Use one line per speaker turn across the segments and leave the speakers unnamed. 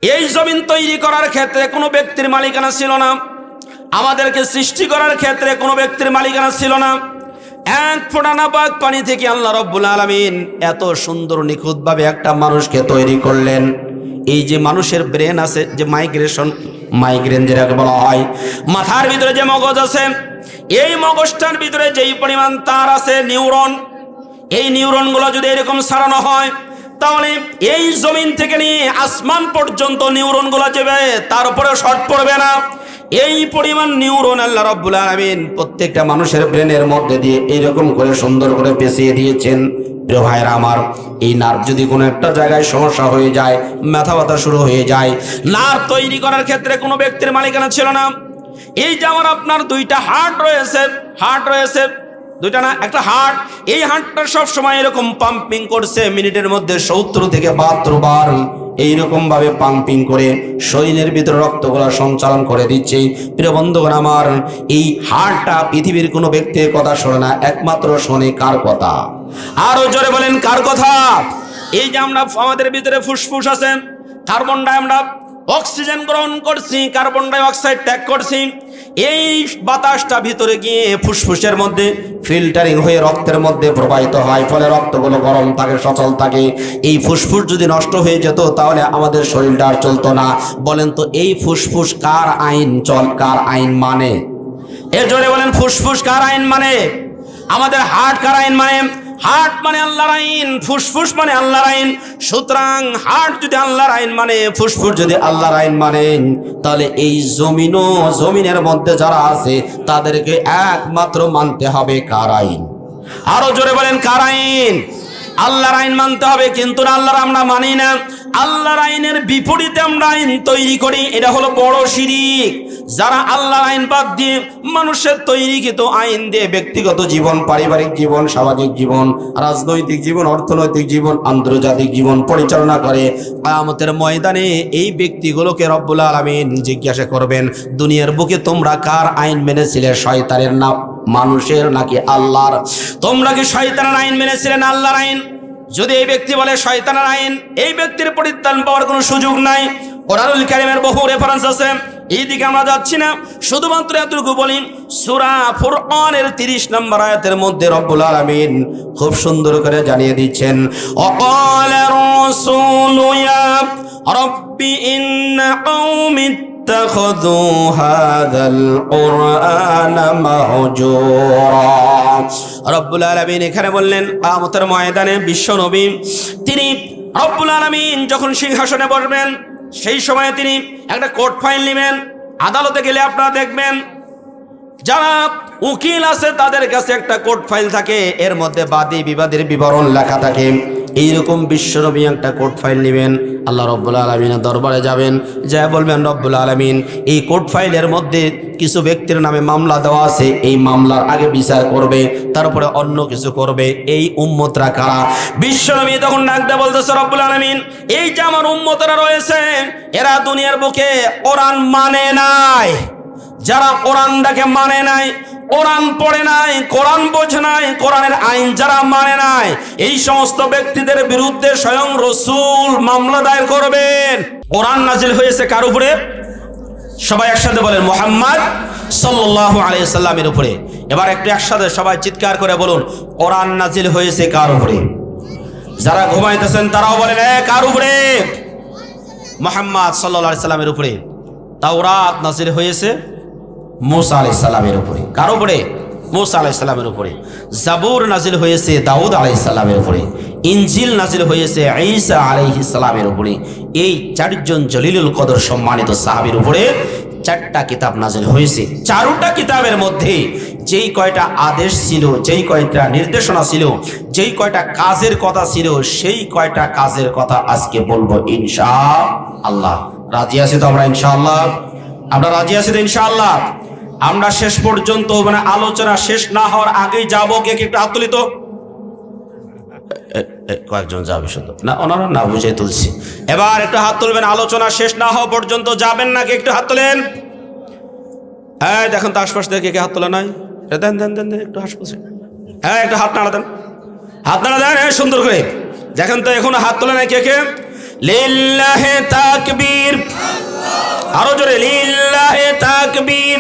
এই জমিন তৈরি করার ক্ষেত্রে কোনো ব্যক্তির মালিকানা ছিল না, আমাদেরকে সৃষ্টি করার ক্ষেত্রে কোনো ব্যক্তির মালিকানা ছিল না। এক ফোঁটা নাপাক পানি থেকে আল্লাহ রাব্বুল আলামিন এত সুন্দর নিখুঁতভাবে একটা মানুষকে তৈরি করলেন। এই যে মানুষের ব্রেন আছে, যে মাইগ্রেন যেটাকে বলা হয়, মাথার ভিতরে যে মগজ আছে, এই মগজটার ভিতরে যেই পরিমাণ তার আছে নিউরন, এই নিউরনগুলো যদি এরকম সারানো হয় তাহলে এই জমিন থেকে নিয়ে আসমান পর্যন্ত নিউরনগুলো যাবে, তার উপরে শর্ট পড়বে না। এই পরিমাণ নিউরন আল্লাহ রাব্বুল আলামিন প্রত্যেকটা মানুষের ব্রেনের মধ্যে দিয়ে এইরকম করে সুন্দর করে পেঁচিয়ে দিয়েছেন। প্রিয় ভাইরা আমার, এই নার্ভ যদি কোনো একটা জায়গায় সমস্যা হয়ে যায়, মাথা ব্যথা শুরু হয়ে যায়, নার্ভ তৈরি করার ক্ষেত্রে কোনো ব্যক্তির মালিকানা ছিল না। এই যে আমার আপনার দুইটা হার্ট রয়েছে, দুইটা না, একটা হার্ট, এই হার্টটা সব সময় এরকম পাম্পিং করছে, মিনিটের মধ্যে 70 থেকে 72 বার এইরকম ভাবে পাম্পিং করে শরীরের ভিতরে রক্তগুলো সঞ্চালন করে দিচ্ছে। প্রিয় বন্ধুগণ আমার, এই হার্টটা পৃথিবীর কোনো ব্যক্তির কথা শোনে না, একমাত্র শোনে কার কথা? আরো জোরে বলেন, কার কথা? এই যে আমরা, আমাদের ভিতরে ফুসফুস আছে, কার্বন ডাই আমরা অক্সিজেন গ্রহণ করছি, কার্বন ডাই অক্সাইড ত্যাগ করছি। এই বাতাসটা ভিতরে গিয়ে ফুসফুসের মধ্যে ফিল্টারিং হয়ে রক্তের মধ্যে প্রবাহিত হয়, ফলে রক্তগুলো গরম থাকে, সচল থাকে। এই ফুসফুস যদি নষ্ট হয়ে যেত তাহলে আমাদের শরীরটা আর চলতো না। বলেন তো, এই ফুসফুস কার আইন মানে? এর জোরে বলেন, ফুসফুস কার আইন মানে? আমাদের হার্ট কার আইন মানে? হার্ট মানে আল্লাহর আইন, ফুসফুস মানে আল্লাহর আইন। সুতরাং হার্ট যদি আল্লাহর আইন মানে, ফুসফুস যদি আল্লাহর আইন মানে, তাহলে এই জমিনের মধ্যে যারা আছে তাদেরকে একমাত্র মানতে হবে কার আইন? আরো জোরে বলেন, কার আইন? আল্লাহর আইন মানতে হবে। কিন্তু আল্লাহর আমরা মানি না, আল্লাহর আইনের বিপরীতে আমরা আইন তৈরি করি, এটা হলো বড় শিরক। যারা আল্লাহর আইন বাদ দিয়ে মানুষের তৈরিকৃত আইন দিয়ে ব্যক্তিগত জীবন, পারিবারিক জীবন, সামাজিক জীবন, রাজনৈতিক জীবন, অর্থনৈতিক জীবন, আন্তর্জাতিক জীবন পরিচালনা করে, কিয়ামতের ময়দানে এই ব্যক্তিগুলোকে রব্বুল আলামিন জিজ্ঞাসা করবেন, দুনিয়ার বুকে তোমরা কার আইন মেনেছিলে? শয়তানের না মানুষের নাকি আল্লাহর? তোমরা কি শয়তানের আইন মেনেছিলে না আল্লাহর আইন? যদি এই ব্যক্তি বলে শয়তানের আইন, এই ব্যক্তির পরিত্রাণ পাওয়ার কোনো সুযোগ নাই। কোরআনুল কারীমের বহু রেফারেন্স আছে, এই দিকে আমরা যাচ্ছি না। শুধুমাত্র এতটুকু বলি, সূরা ফুরকানের 30 নম্বর আয়াতের মধ্যে রব্বুল আলামিন খুব সুন্দর করে জানিয়ে দিচ্ছেন, ওয়াকালার রাসূলু ইয়া রাব্বি ইন্না কওমি ইত্তাখাযু হাযাল কুরআনা মাহজুরা। রব্বুল আলামিন এখানে বললেন, কিয়ামতের ময়দানে বিশ্ব নবী তিনি রব্বুল আলামিন যখন সিংহাসনে বসবেন, সেই সময় তিনি একটা কোর্ট ফাইল নেবেন। আদালতে গেলে আপনারা দেখবেন যারা উকিল আছে তাদের কাছে একটা কোর্ট ফাইল থাকে, এর মধ্যে বাদী বিবাদের বিবরণ লেখা থাকে। এইরকম বিশ্বনবী একটা কোর্ট ফাইল নেবেন, আল্লাহ রব্বুল আলামিনের দরবারে যাবেন, যা বলবেন, রব্বুল আলামিন এই কোর্ট ফাইলের মধ্যে কিছু ব্যক্তির নামে মামলা দেওয়া আছে, এই মামলার আগে বিচার করবে, তারপরে অন্য কিছু করবে। এই উম্মতরা কারা? বিশ্বনবী তখন ডাক দিয়ে বলতেছে, রব্বুল আলামিন এই যে আমার উম্মতরা রয়েছে, এরা দুনিয়ার বুকে কোরআন মানে নাই। যারা কোরআনটাকে মানে নাই, কোরআন পড়ে নাই, কোরআন বোঝে নাই, কোরআনের আইন যারা মানে নাই, এই সমস্ত ব্যক্তিদের বিরুদ্ধে স্বয়ং রাসূল মামলা দায়ের করবেন। কোরআন নাজিল হয়েছে কার উপরে? সবাই একসাথে বলেন, মুহাম্মদ সাল্লাল্লাহু আলাইহি সাল্লামের উপরে। এবার একটু একসাথে সবাই চিৎকার করে বলুন, কোরআন নাজিল হয়েছে কার উপরে? যারা ঘুমাইতেছেন তারাও বলেন, কার উপরে? মুহাম্মদ সাল্লাল্লাহু আলাইহি সাল্লামের উপরে। তাওরাত নাজিল হয়েছে মুসা আলাইহিস সালামের উপরে। কার উপরে? মুসা আলাইহিস সালামের উপরে। জাবুর নাজিল হয়েছে দাউদ আলাইহিস সালামের উপরে। ইনজিল নাজিল হয়েছে ঈসা আলাইহিস সালামের উপরে। এই চারজন জলিলুল কদর সম্মানিত সাহাবীর উপরে 4টা কিতাব নাজিল হয়েছে। 4টা কিতাবের মধ্যে যেই কয়টা আদেশ ছিল, যেই কয়টা নির্দেশনা ছিল, যেই কয়টা কাজের কথা ছিল, সেই কয়টা কাজের কথা আজকে বলবো ইনশাআল্লাহ। রাজি আছি তো আমরা ইনশাআল্লাহ? আমরা রাজি আছি তো ইনশাআল্লাহ? আমরা শেষ পর্যন্ত মানে আলোচনা শেষ না হওয়ার আগেই যাবো। কে একটু হাত তুলি তো? কয়েকজন যাবে শুধু না, ওনারা না বুঝে তুলছি। এবার একটু হাত তুলবেন, আলোচনা শেষ না হওয়া পর্যন্ত যাবেন না। কে একটু হাত তোলেন? দেখুন তো আশপাশ থেকে কে হাত তোলা নাই? দেন দেন দেন দেন একটু আশপাশে। একটু হাত নাড়া দেন, হাত নাড়া দেন সুন্দর করে। দেখেন তো এখনো হাত তোলা নাই কে কে? লিল্লাহি তাকবীর, আরো জোরে লিল্লাহে তাকবীর।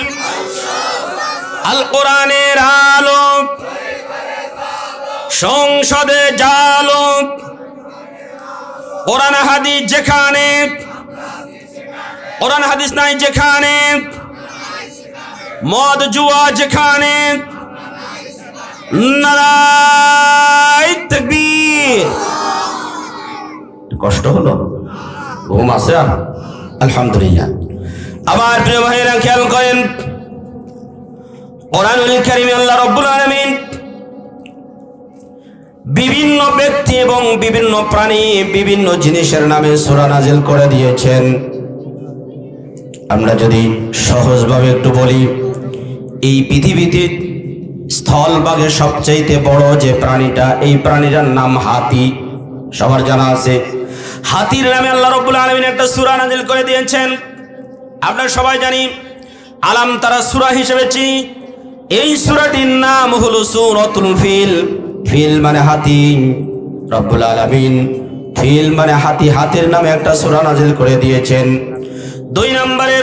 আল কোরআনের আলো, সংসদে জালো, কোরআন হাদিস যেখানে, কোরআন হাদিস নাই যেখানে, মদ জুয়া যেখানে, নারায়ে তাকবীর। কষ্ট হলো, ঘুম আসে? আলহামদুলিল্লাহ। আমার প্রিয় ভাইরা খেয়াল করেন, কোরআনুল কারীমে আল্লাহ রাব্বুল আলামিন বিভিন্ন ব্যক্তি এবং বিভিন্ন প্রাণী, বিভিন্ন জিনিসের নামে সূরা নাজিল করে দিয়েছেন। আমরা যদি সহজভাবে একটু বলি, এই পৃথিবীতে স্থলভাগে সবচাইতে বড় যে প্রাণীটা, এই প্রাণীটার নাম হাতি। সবার জানা আছে, হাতির নামে আল্লাহ রাব্বুল আলামিন একটা সূরা নাজিল করে দিয়েছেন। আমরা সবাই জানি, আলাম তারা সূরা হিসেবে চিনি। এই সূরাটির নাম হলো সূরাতুল ফিল। ফিল মানে হাতি। রব্বুল আলামিন ফিল মানে হাতি, হাতির নামে একটা সূরা নাজিল করে দিয়েছেন। 2 নম্বরে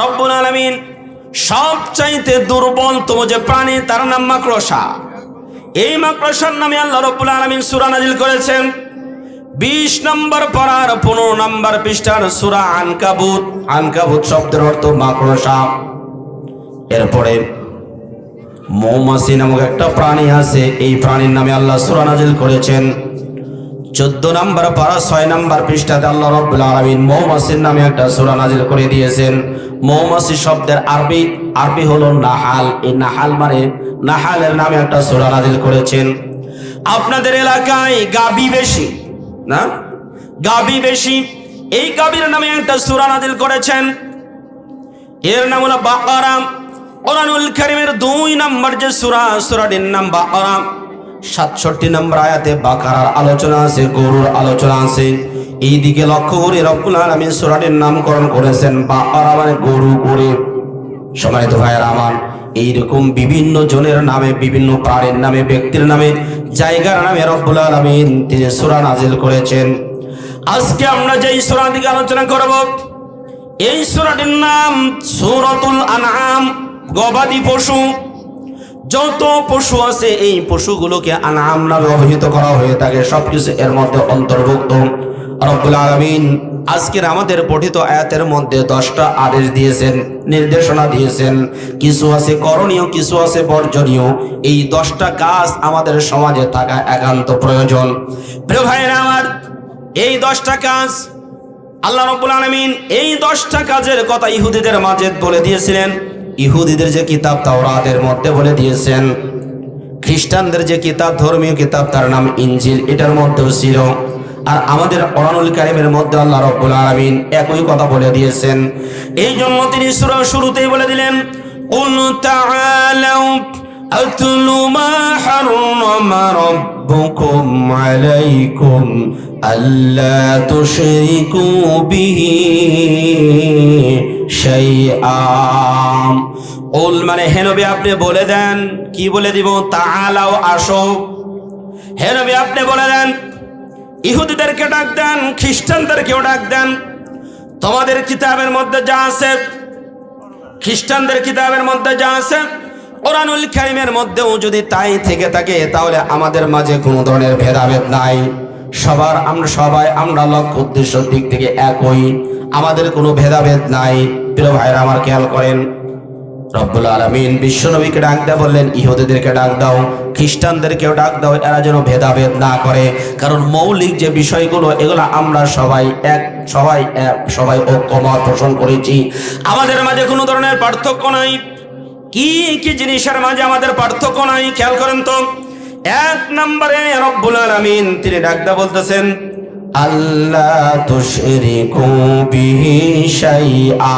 রব্বুল আলামিন সবচাইতে দুর্বলতম যে প্রাণী, তার নাম মাকড়সা। এই মাকড়সার নামে আল্লাহ রাব্বুল আলামিন সূরা নাজিল করেছেন। 20 নম্বর পারার 15 নম্বর পৃষ্ঠার সূরা আনকাবুত। আনকাবুত শব্দের অর্থ মাকড়সা। এরপরে মৌমাছি নামক একটা প্রাণী আছে, এই প্রাণীর নামে আল্লাহ সূরা নাজিল করেছেন। 14 নম্বর পারা 6 নম্বর পৃষ্ঠাতে আল্লাহ রাব্বুল আলামিন মৌমাছির নামে একটা সূরা নাজিল করে দিয়েছেন। মৌমাছি শব্দের আরবি হলো নাহাল। এই নাহাল মানে নাহালের নামে একটা সূরা নাজিল করেছেন। আপনাদের এলাকায় গাবি বেশি না? গাবি বেশি, এই গাবির নামে একটা সূরা নাজিল করেছেন। এর নাম হলো বাকারা। কোরআনুল কারীমের 2 নম্বর যে সূরা, সূরাটির নাম বাকারা। 67 নম্বর আয়াতে বাকারার আলোচনা আছে, গরুর আলোচনা আছে। এই দিকে লক্ষ্য করে রব্বুল আলামিন সূরাটির নামকরণ করেছেন বাকারা মানে গরু করে। সম্মানিত ভাইয়েরা আমার, এইরকম বিভিন্ন জনের নামে, বিভিন্ন প্রাণীর নামে, ব্যক্তির নামে, জায়গার নামে রব্বুল আলামিন তিনি সূরা নাজিল করেছেন। আজকে আমরা যেই সূরা দিকে আলোচনা করব, এই সূরাটির নাম সূরাতুল আনআম। গবাদি পশু, যত পশু আছে এই পশুগুলোকে আনআম নামে অভিহিত করা হয়ে থাকে, সবকিছু এর মধ্যে অন্তর্ভুক্ত। রব্বুল আলামিন আজকের আমাদের পঠিত আয়াতের মধ্যে 10টা আদেশ দিয়েছেন, নির্দেশনা দিয়েছেন। কিছু আছে করণীয়, কিছু আছে বর্জনীয়। এই 10টা কাজ আমাদের সমাজে থাকা একান্ত প্রয়োজন। প্রিয় ভাইরা আমার, এই 10টা কাজ আল্লাহ রাব্বুল আলামিন, এই 10টা কাজের কথা ইহুদিদের মাঝে বলে দিয়েছিলেন। ইহুদিদের যে কিতাব তাওরাতের মধ্যে বলে দিয়েছেন। খ্রিস্টানদের যে কিতাব, ধর্মীয় কিতাব, তার নাম ইনজিল, এটার মধ্যেও ছিল। আর আমাদের কোরআনুল কারীমের মধ্যে আল্লাহ রাব্বুল আলামিন একই কথা বলে দিয়েছেন। এই জন্য তিনি সূরার শুরুতেই বলে দিলেন, কুল তাআলাউ আতলু মা হারামা রাব্বুকুম আলাইকুম আল্লা তুশরিকু বিহি শাইআ। কুল মানে হে নবী আপনি বলে দেন। কি বলে দিব? তাআলাও, আসো। হে নবী আপনি বলে দেন, ইহুদিদেরকে ডাক দেন, খ্রিস্টানদেরকেও ডাক দেন। তোমাদের কিতাবের মধ্যে যা আছে, খ্রিস্টানদের কিতাবের মধ্যে যা আছে, কোরআনুল কারীমের মধ্যেও যদি তাই থেকে থাকে, তাহলে আমাদের মাঝে কোনো ধরনের ভেদাভেদ নাই। আমরা লক্ষ্য উদ্দেশ্যের দিক থেকে একই, আমাদের কোনো ভেদাভেদ নাই। প্রিয় ভাইরা আমার, খেয়াল করেন, রব্বুল আলামিন বিশ্বনবীকে ডাক দেয়া বললেন, ইহুদিদেরকে ডাক দাও, খ্রিস্টানদেরকেও ডাক দাও, এরা যেন ভেদাভেদ না করে। কারণ মৌলিক যে বিষয়গুলো, এগুলো আমরা সবাই ঐক্যমত পোষণ করেছি। আমাদের মাঝে কোনো ধরনের পার্থক্য নাই। কি কি জিনিসের মাঝে আমাদের পার্থক্য নাই? খেয়াল করেন তো। 1 নম্বরে রব্বুল আলামিন তিনি ডাক দেয়া বলতেছেন, আল্লাহ তুশরিকু বিহি শাইআ।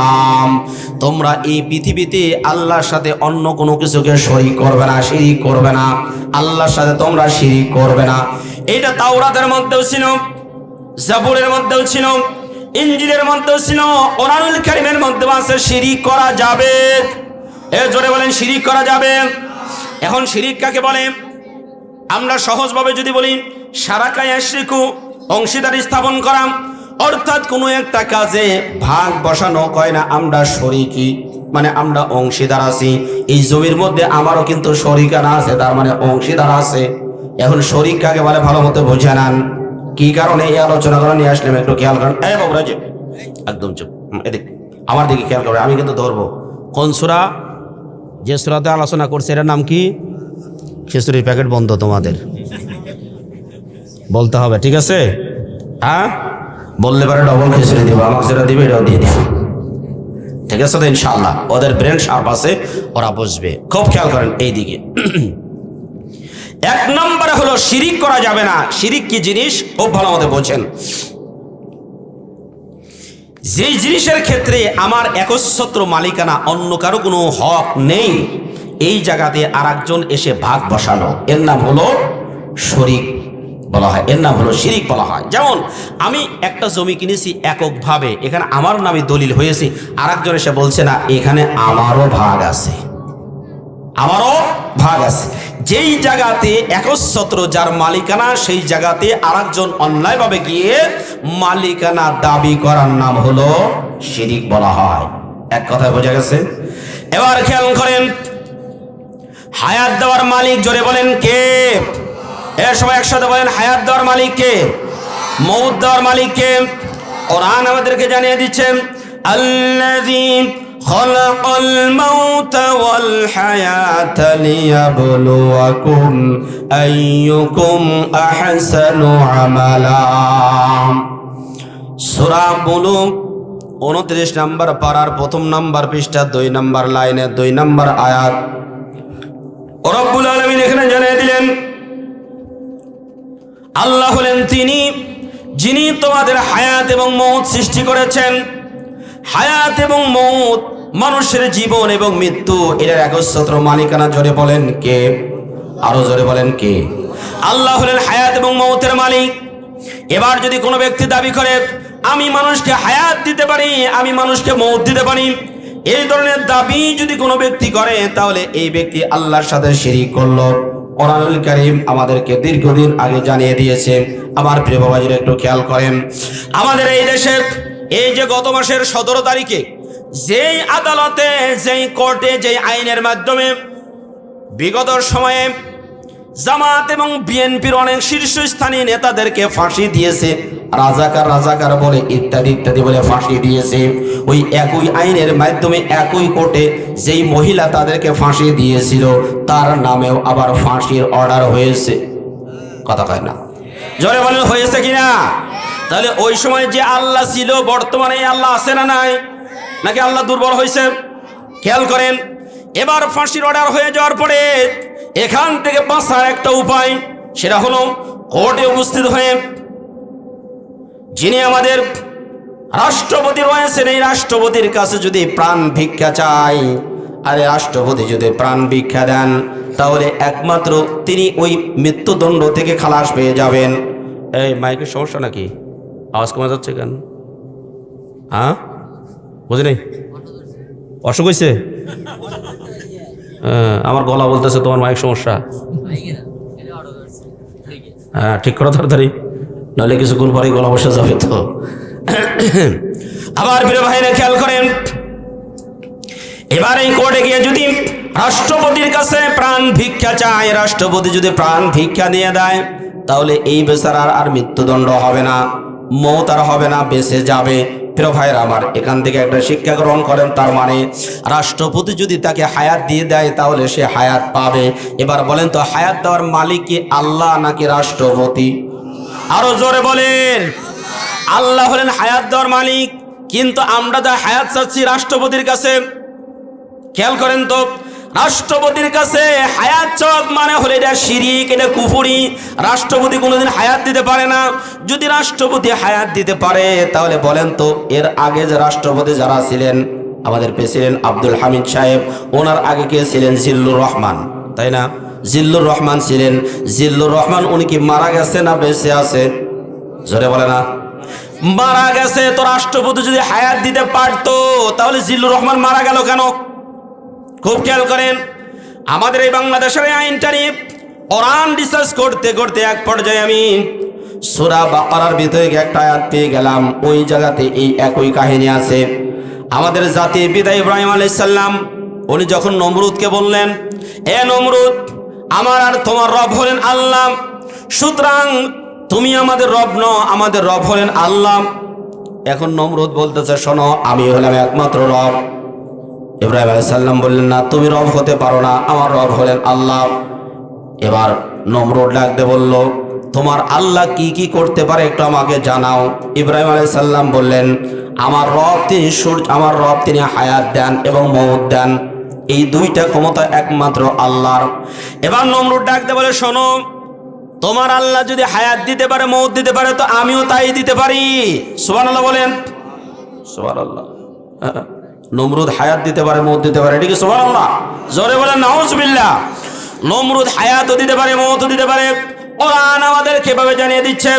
তোমরা এই পৃথিবীতে আল্লাহর সাথে অন্য কোনো কিছুকে শরীক করবে না, শিরিক করবে না। আল্লাহর সাথে তোমরা শিরিক করবে না। এটা তাওরাতের মধ্যেও ছিল, জাবুরের মধ্যেও ছিল, ইনজিলের মধ্যেও ছিল, কোরআনুল কারীমের মধ্যেও আছে। শিরিক করা যাবে, এ জোরে বলেন, শিরিক করা যাবে। এখন শিরিক কাকে বলে? আমরা সহজভাবে যদি বলি, শারাকা ইয়াশরিকু, অংশীদারি স্থাপন করা। অর্থাৎ কোনো একটা কাজে ভাগ বসানো কয় না আমরা শরিকি, মানে আমরা অংশীদার আছি। এই জমির মধ্যে আমারও কিন্তু শরিকানা আছে, তার মানে অংশীদার আছে। এখন শরিক কাকে বলে ভালো মতো বুঝে নেন। কি কারণে এই আলোচনা করে নিয়ে আসলাম একটু খেয়াল করেন। এই বাবু রাজে একদম চুপ, এদিক আমার দিকে খেয়াল করবে, আমি কিন্তু ধরবো। কোন সূরা? যে সূরাতে আলোচনা করছে এটার নাম কি? খিচুড়ির প্যাকেট বন্ধ, তোমাদের বলতে হবে, ঠিক আছে? হ্যাঁ, বললে পারে ডবল খিচুড়ি দিব, আমাকে যেটা দিবে এটাও দিয়ে দিব, ঠিক আছে তো? ইনশাআল্লাহ ওদের ব্রেন শার্প আছে, ওরা বুঝবে। খুব খেয়াল করেন এই দিকে। এক নম্বরে হলো শিরিক করা যাবে না। শিরিক কি জিনিস খুব ভালো মতো বোঝেন। যেই জিনিসের ক্ষেত্রে আমার একচ্ছত্র মালিকানা, অন্য কারো কোনো হক নেই, এই জায়গাতে আর একজন এসে ভাগ বসানো, এর নাম হলো শরিক বলা হয়, এর নাম হলো শিরিক বলা হয়। যেমন আমি একটা জমি কিনেছি এককভাবে, এখানে আমার নামে দলিল হয়েছে, আর একজন এসে বলছে না এখানে আমারও ভাগ আছে, আমারও ভাগ আছে। যেই জায়গাতে একচ্ছত্র যার মালিকানা, সেই জায়গাতে আরেকজন অন্যায়ভাবে গিয়ে মালিকানা দাবি করার নাম হলো শিরিক বলা হয়। এক কথায় বোঝা গেছে? এবার খেয়াল করেন, হায়াত দেওয়ার মালিক জোরে বলেন কে? এর সবাই একসাথে বলেন, হায়াত দেওয়ার মালিক কে? মউত দেওয়ার মালিক কে? কোরআন আমাদেরকে জানিয়ে দিচ্ছেন, আল্লাযী খালাকাল মাউতা ওয়াল হায়াতা লিয়াবলুয়াকুম আইয়ুকুম আহসানু আমালা। সূরা বুলুগ 29 নম্বর পারার 1 নম্বর পৃষ্ঠা 2 নম্বর লাইনে 2 নম্বর আয়াত। রব্বুল আলামিন এখানে জানিয়ে দিলেন, আল্লাহ হলেন তিনি যিনি তোমাদের হায়াত এবং মউত সৃষ্টি করেছেন। হায়াত এবং মউত, মানুষের জীবন এবং মৃত্যু, এর একচ্ছত্র মালিকানা জোরে বলেন কে? আরো জোরে বলেন কে? আল্লাহ হলেন হায়াত এবং মউতের মালিক। এবার যদি কোনো ব্যক্তি দাবি করে আমি মানুষকে হায়াত দিতে পারি, আমি মানুষকে মউত দিতে পারি, এই ধরনের দাবি যদি কোনো ব্যক্তি করে, তাহলে এই ব্যক্তি আল্লাহর সাথে শিরিক করলো। কোরআনুল কারীম আমাদেরকে দীর্ঘদিন আগে জানিয়ে দিয়েছে। আমার প্রিয় বাবাজিরা একটু খেয়াল করেন, আমাদের এই দেশে এই যে গত মাসের 17 তারিখে যেই আদালতে, যেই কোর্টে, যেই আইনের মাধ্যমে বিগত সময়ে জামাত এবং বিএনপির অনেক শীর্ষস্থানীয় নেতাদেরকে ফাঁসি দিয়েছে, রাজাকার রাজাকার বলে ইত্যাদি ইত্যাদি বলে ফাঁসি দিয়েছে, ওই একই আইনের মাধ্যমে একই কোর্টে যেই মহিলা তাদেরকে ফাঁসি দিয়েছিল, তার নামেও আবার ফাঁসির অর্ডার হয়েছে। কথা কয় না? জোরে বলেন হয়েছে কিনা? তাহলে ওই সময় যে আল্লাহ ছিল, বর্তমানে আল্লাহ আছে না নাই? নাকি আল্লাহ দুর্বল হয়েছে? খেয়াল করেন, এবার ফাঁসির অর্ডার হয়ে যাওয়ার পরে এখান থেকে বাঁচার একটা উপায়, সেটা হলো কোর্টে উপস্থিত হয়ে যিনি আমাদের রাষ্ট্রপতি রয়েছেন, এই রাষ্ট্রপতির কাছে যদি প্রাণ ভিক্ষা চাই, আর রাষ্ট্রপতি যদি প্রাণ ভিক্ষা দেন, তাহলে একমাত্র তিনি ওই মৃত্যুদণ্ড থেকে খালাস পেয়ে যাবেন। এই মাইকের সমস্যা নাকি? আওয়াজ কমে যাচ্ছে কেন? হ্যাঁ, বুঝি নাই, অসুখ হয়েছে? আমার গলা বলতেছে তোমার মাইক সমস্যা। হ্যাঁ, ঠিক করো তাড়াতাড়ি, নাহলে কিছুক্ষণ পরে গলা বসে যাবে তো। আবার প্রিয় ভাইরা খেয়াল করেন, এবার এই কোর্টে গিয়ে যদি রাষ্ট্রপতির কাছে প্রাণ ভিক্ষা চায়, রাষ্ট্রপতি যদি প্রাণ ভিক্ষা দিয়ে দেয়, তাহলে এই বেচারার আর মৃত্যুদণ্ড হবে না, মওত আর হবে না, বেঁচে যাবে। প্রিয় ভাইরা আমার, এখান থেকে একটা শিক্ষা গ্রহণ করেন, তার মানে রাষ্ট্রপতি যদি তাকে হায়াত দিয়ে দেয়, তাহলে সে হায়াত পাবে। এবার বলেন তো, হায়াত দেওয়ার মালিক কি আল্লাহ নাকি রাষ্ট্রপতি? আরো জোরে বলেন। আল্লাহ হলেন হায়াত দেওয়ার মালিক, কিন্তু আমরা যা হায়াত চাচ্ছি রাষ্ট্রপতির কাছে। খেয়াল করেন তো, রাষ্ট্রপতির কাছে হায়াত চাওয়া মানে হলে এটা শিরিক, এটা কুফরি। রাষ্ট্রপতি কোনোদিন হায়াত দিতে পারে না। যদি রাষ্ট্রপতি হায়াত দিতে পারে, তাহলে বলেন তো, এর আগে যে রাষ্ট্রপতি যারা ছিলেন, আমাদের প্রেসিডেন্ট আব্দুল হামিদ সাহেব, ওনার আগে কে ছিলেন? জিল্লুর রহমান, তাই না? জিল্লুর রহমান ছিলেন। জিল্লুর রহমান উনি কি মারা গেছে না বেঁচে আছে? জোরে বলে না। মারা গেছে। তো রাষ্ট্রপতি যদি হায়াত দিতে পারতো, তাহলে জিল্লুর রহমান মারা গেল কেন? খুব খেয়াল করেন, আমাদের এই বাংলাদেশের আইনটা নিয়ে কোরআন রিসার্চ করতে করতে এক পর্যায়ে আমি সূরা বাকারার ভিতরে একটা আয়াত পেয়ে গেলাম, ওই জায়গাতে এই একই কাহিনী আছে। আমাদের জাতির পিতা ইব্রাহিম আলাইহিস সালাম উনি যখন নমরুদকে বললেন, এ নমরুদ, আমার আর তোমার রব হলেন আল্লাহ, সুতরাং তুমি আমাদের রব নও, আমাদের রব হলেন আল্লাহ। এখন নমরুদ বলতেছে, শোনো, আমি হলাম একমাত্র রব। ইব্রাহিম আলাইহিস সালাম বললেন, না, তুমি রব হতে পারো না, আমার রব হলেন আল্লাহ। এবার নমরুদ ডাকতে বলল, তোমার আল্লাহ কি কি করতে পারে একটু আমাকে জানাও। ইব্রাহিম আলাইহিস সালাম বললেন, আমার রব তিনি সূর্য, আমার রব তিনি হায়াত দেন এবং মওত দেন, এই দুইটা ক্ষমতা একমাত্র আল্লাহর। এবার নমরুদ ডাকতে বলে, শোনো, তোমার আল্লাহ যদি হায়াত দিতে পারে, মওত দিতে পারে, তো আমিও তাই দিতে পারি। সুবহানাল্লাহ বলেন, সুবহানাল্লাহ। নমরুদ হায়াত দিতে পারে, মওত দিতে পারে, ঠিক আছে, সুবহানাল্লাহ। জোরে বলেন নাউজুবিল্লাহ। নমরুদ হায়াতও দিতে পারে, মওতও দিতে পারে। কোরআন আমাদের কিভাবে জানিয়ে দিচ্ছে,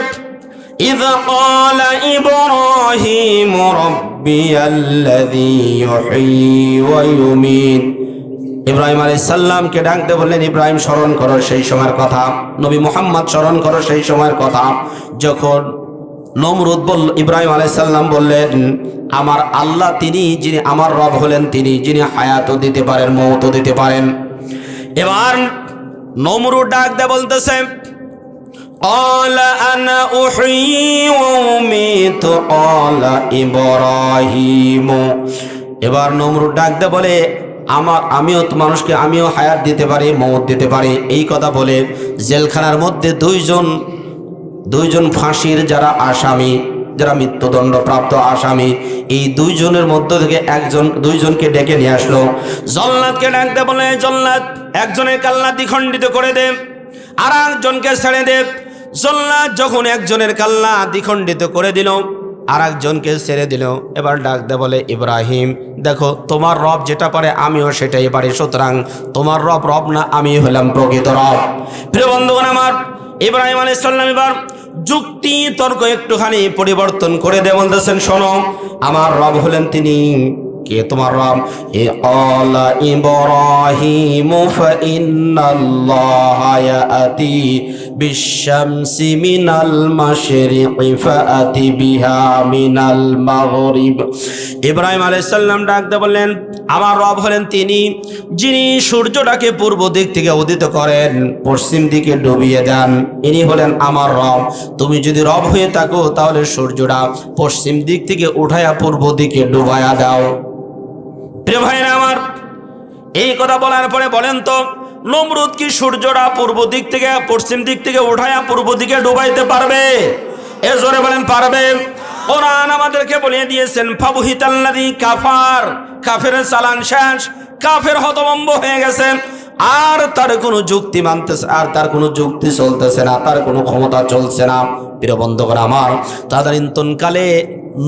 ইয ক্বালা ইব্রাহিম রাব্বিয়াল্লাযী ইউহয়ী ওয়া ইউমীত। ইব্রাহিম আলাইহিস সালামকে ডাকতে বললেন, ইব্রাহিম স্মরণ করো সেই সময়ের কথা, নবী মুহাম্মদ স্মরণ করো সেই সময়ের কথা, যখন নমরুদ বলল, ইব্রাহিম আলাইহিস সালাম বললেন, আমার আল্লাহ তিনি যিনি আমার রব হলেন, তিনি যিনি হায়াতও দিতে পারেন, মওতও দিতে পারেন। এবার নমরুদ ডাকতে বলতেছে, ক্বালা আনা উহয়ী ওয়া উমীতু ক্বালা ইব্রাহিম। এবার নমরুদ ডাকতে বলে, আমিও মানুষকে আমিও হায়াত দিতে পারি, মওত দিতে পারি। এই কথা বলে জেলখানার মধ্যে দুইজন ফাঁসির যারা আসামি, যারা মৃত্যুদণ্ডপ্রাপ্ত আসামি, এই দুইজনের মধ্য থেকে দুইজনকে ডেকে নিয়ে আসলো। জল্লাদকে ডাকতে বলে, জল্লাদ, একজনের কাল্লা দ্বিখণ্ডিত করে দে, আর একজনকে ছেড়ে দে। জল্লাদ যখন একজনের কাল্লা দ্বিখণ্ডিত করে দিল, আর একজনকে ছেড়ে দিল, এবার ডাকতে বলে, ইব্রাহিম, দেখো, তোমার রব যেটা পারে আমিও সেটাই পারি, সুতরাং তোমার রব না, আমি হলাম প্রকৃত রব। প্রিয় বন্ধুগণ আমার, ইব্রাহিম আলাইহিস সালাম এবার যুক্তি তর্ক একটুখানি পরিবর্তন করে দিয়ে বলতেছেন, শোনো, আমার রব হলেন তিনি কে, তোমার রব। ক্বালা ইব্রাহিম ফাইন্নাল্লাহা ইয়াতি বিশ-শামসি মিনাল মাশরিকি ফাআতি বিহা মিনাল মাগরিব। ইব্রাহিম আলাইহিস সালাম ডাকতে বললেন, আমার রব হলেন তিনি যিনি সূর্যটাকে পূর্ব দিক থেকে উদিত করেন, পশ্চিম দিকে ডুবিয়ে দেন, ইনি হলেন আমার রব। তুমি যদি রব হয়ে থাকো, তাহলে সূর্যটা পশ্চিম দিক থেকে উঠায়া পূর্ব দিকে ডুবায়া দাও। প্রিয় ভাইরা আমার, এই কথা বলার পরে বলেন তো, নমরুদ কি সূর্যটা পূর্ব দিক থেকে পশ্চিম দিক থেকে উঠায়া পূর্ব দিকে ডুবাইতে পারবে? এ জোরে বলেন, পারবে? কোরআন আমাদেরকে বলিয়ে দিয়েছেন, ফাবুহিতাল্লাযী কাফার, কাফেরের চালান শেষ, কাফের হতভম্ব হয়ে গেছে, আর তার কোনো যুক্তি মানতেছে, আর তার কোনো যুক্তি চলতেছে না, তার কোনো ক্ষমতা চলছে না। প্রিয় বন্ধুগণ আমার, তাদানীন্তনকালে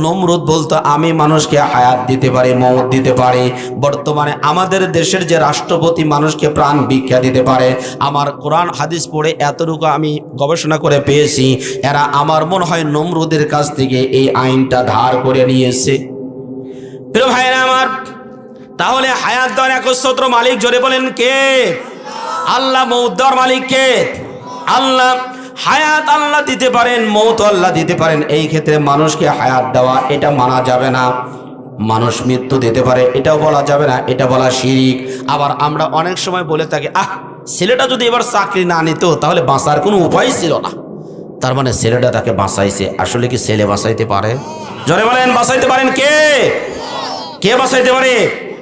নমরুদ বলতো, আমি মানুষকে হায়াত দিতে পারি, মওত দিতে পারি। বর্তমানে আমাদের দেশের যে রাষ্ট্রপতি মানুষকে প্রাণ ভিক্ষা দিতে পারে, আমার কোরআন হাদিস পড়ে এতটুকু আমি গবেষণা করে পেয়েছি, এরা আমার মনে হয় নমরুদের কাছ থেকে এই আইনটা ধার করে নিয়েছে। প্রিয় ভাইরা আমার, তাহলে হায়াত দেওয়ার একচ্ছত্র মালিক, জোরে বলেন কে? আল্লাহ। মওত দেওয়ার মালিক কে? আল্লাহ। হায়াত আল্লাহ দিতে পারেন, মওত আল্লাহ দিতে পারেন। এই ক্ষেত্রে মানুষকে হায়াত দেওয়া এটা মানা যাবে না। মানুষ মৃত্যু দিতে পারে এটাও বলা যাবে না, এটা বলা শিরিক। আবার আমরা অনেক সময় বলে থাকি, ছেলেটা যদি এবার চাকরি না নিত তাহলে বাঁচার কোনো উপায় ছিল না, তার মানে ছেলেটা তাকে বাঁচাইছে। আসলে কি ছেলে বাঁচাইতে পারে? জোরে বলেন, বাঁচাইতে পারেন কে? কে বাঁচাইতে পারে?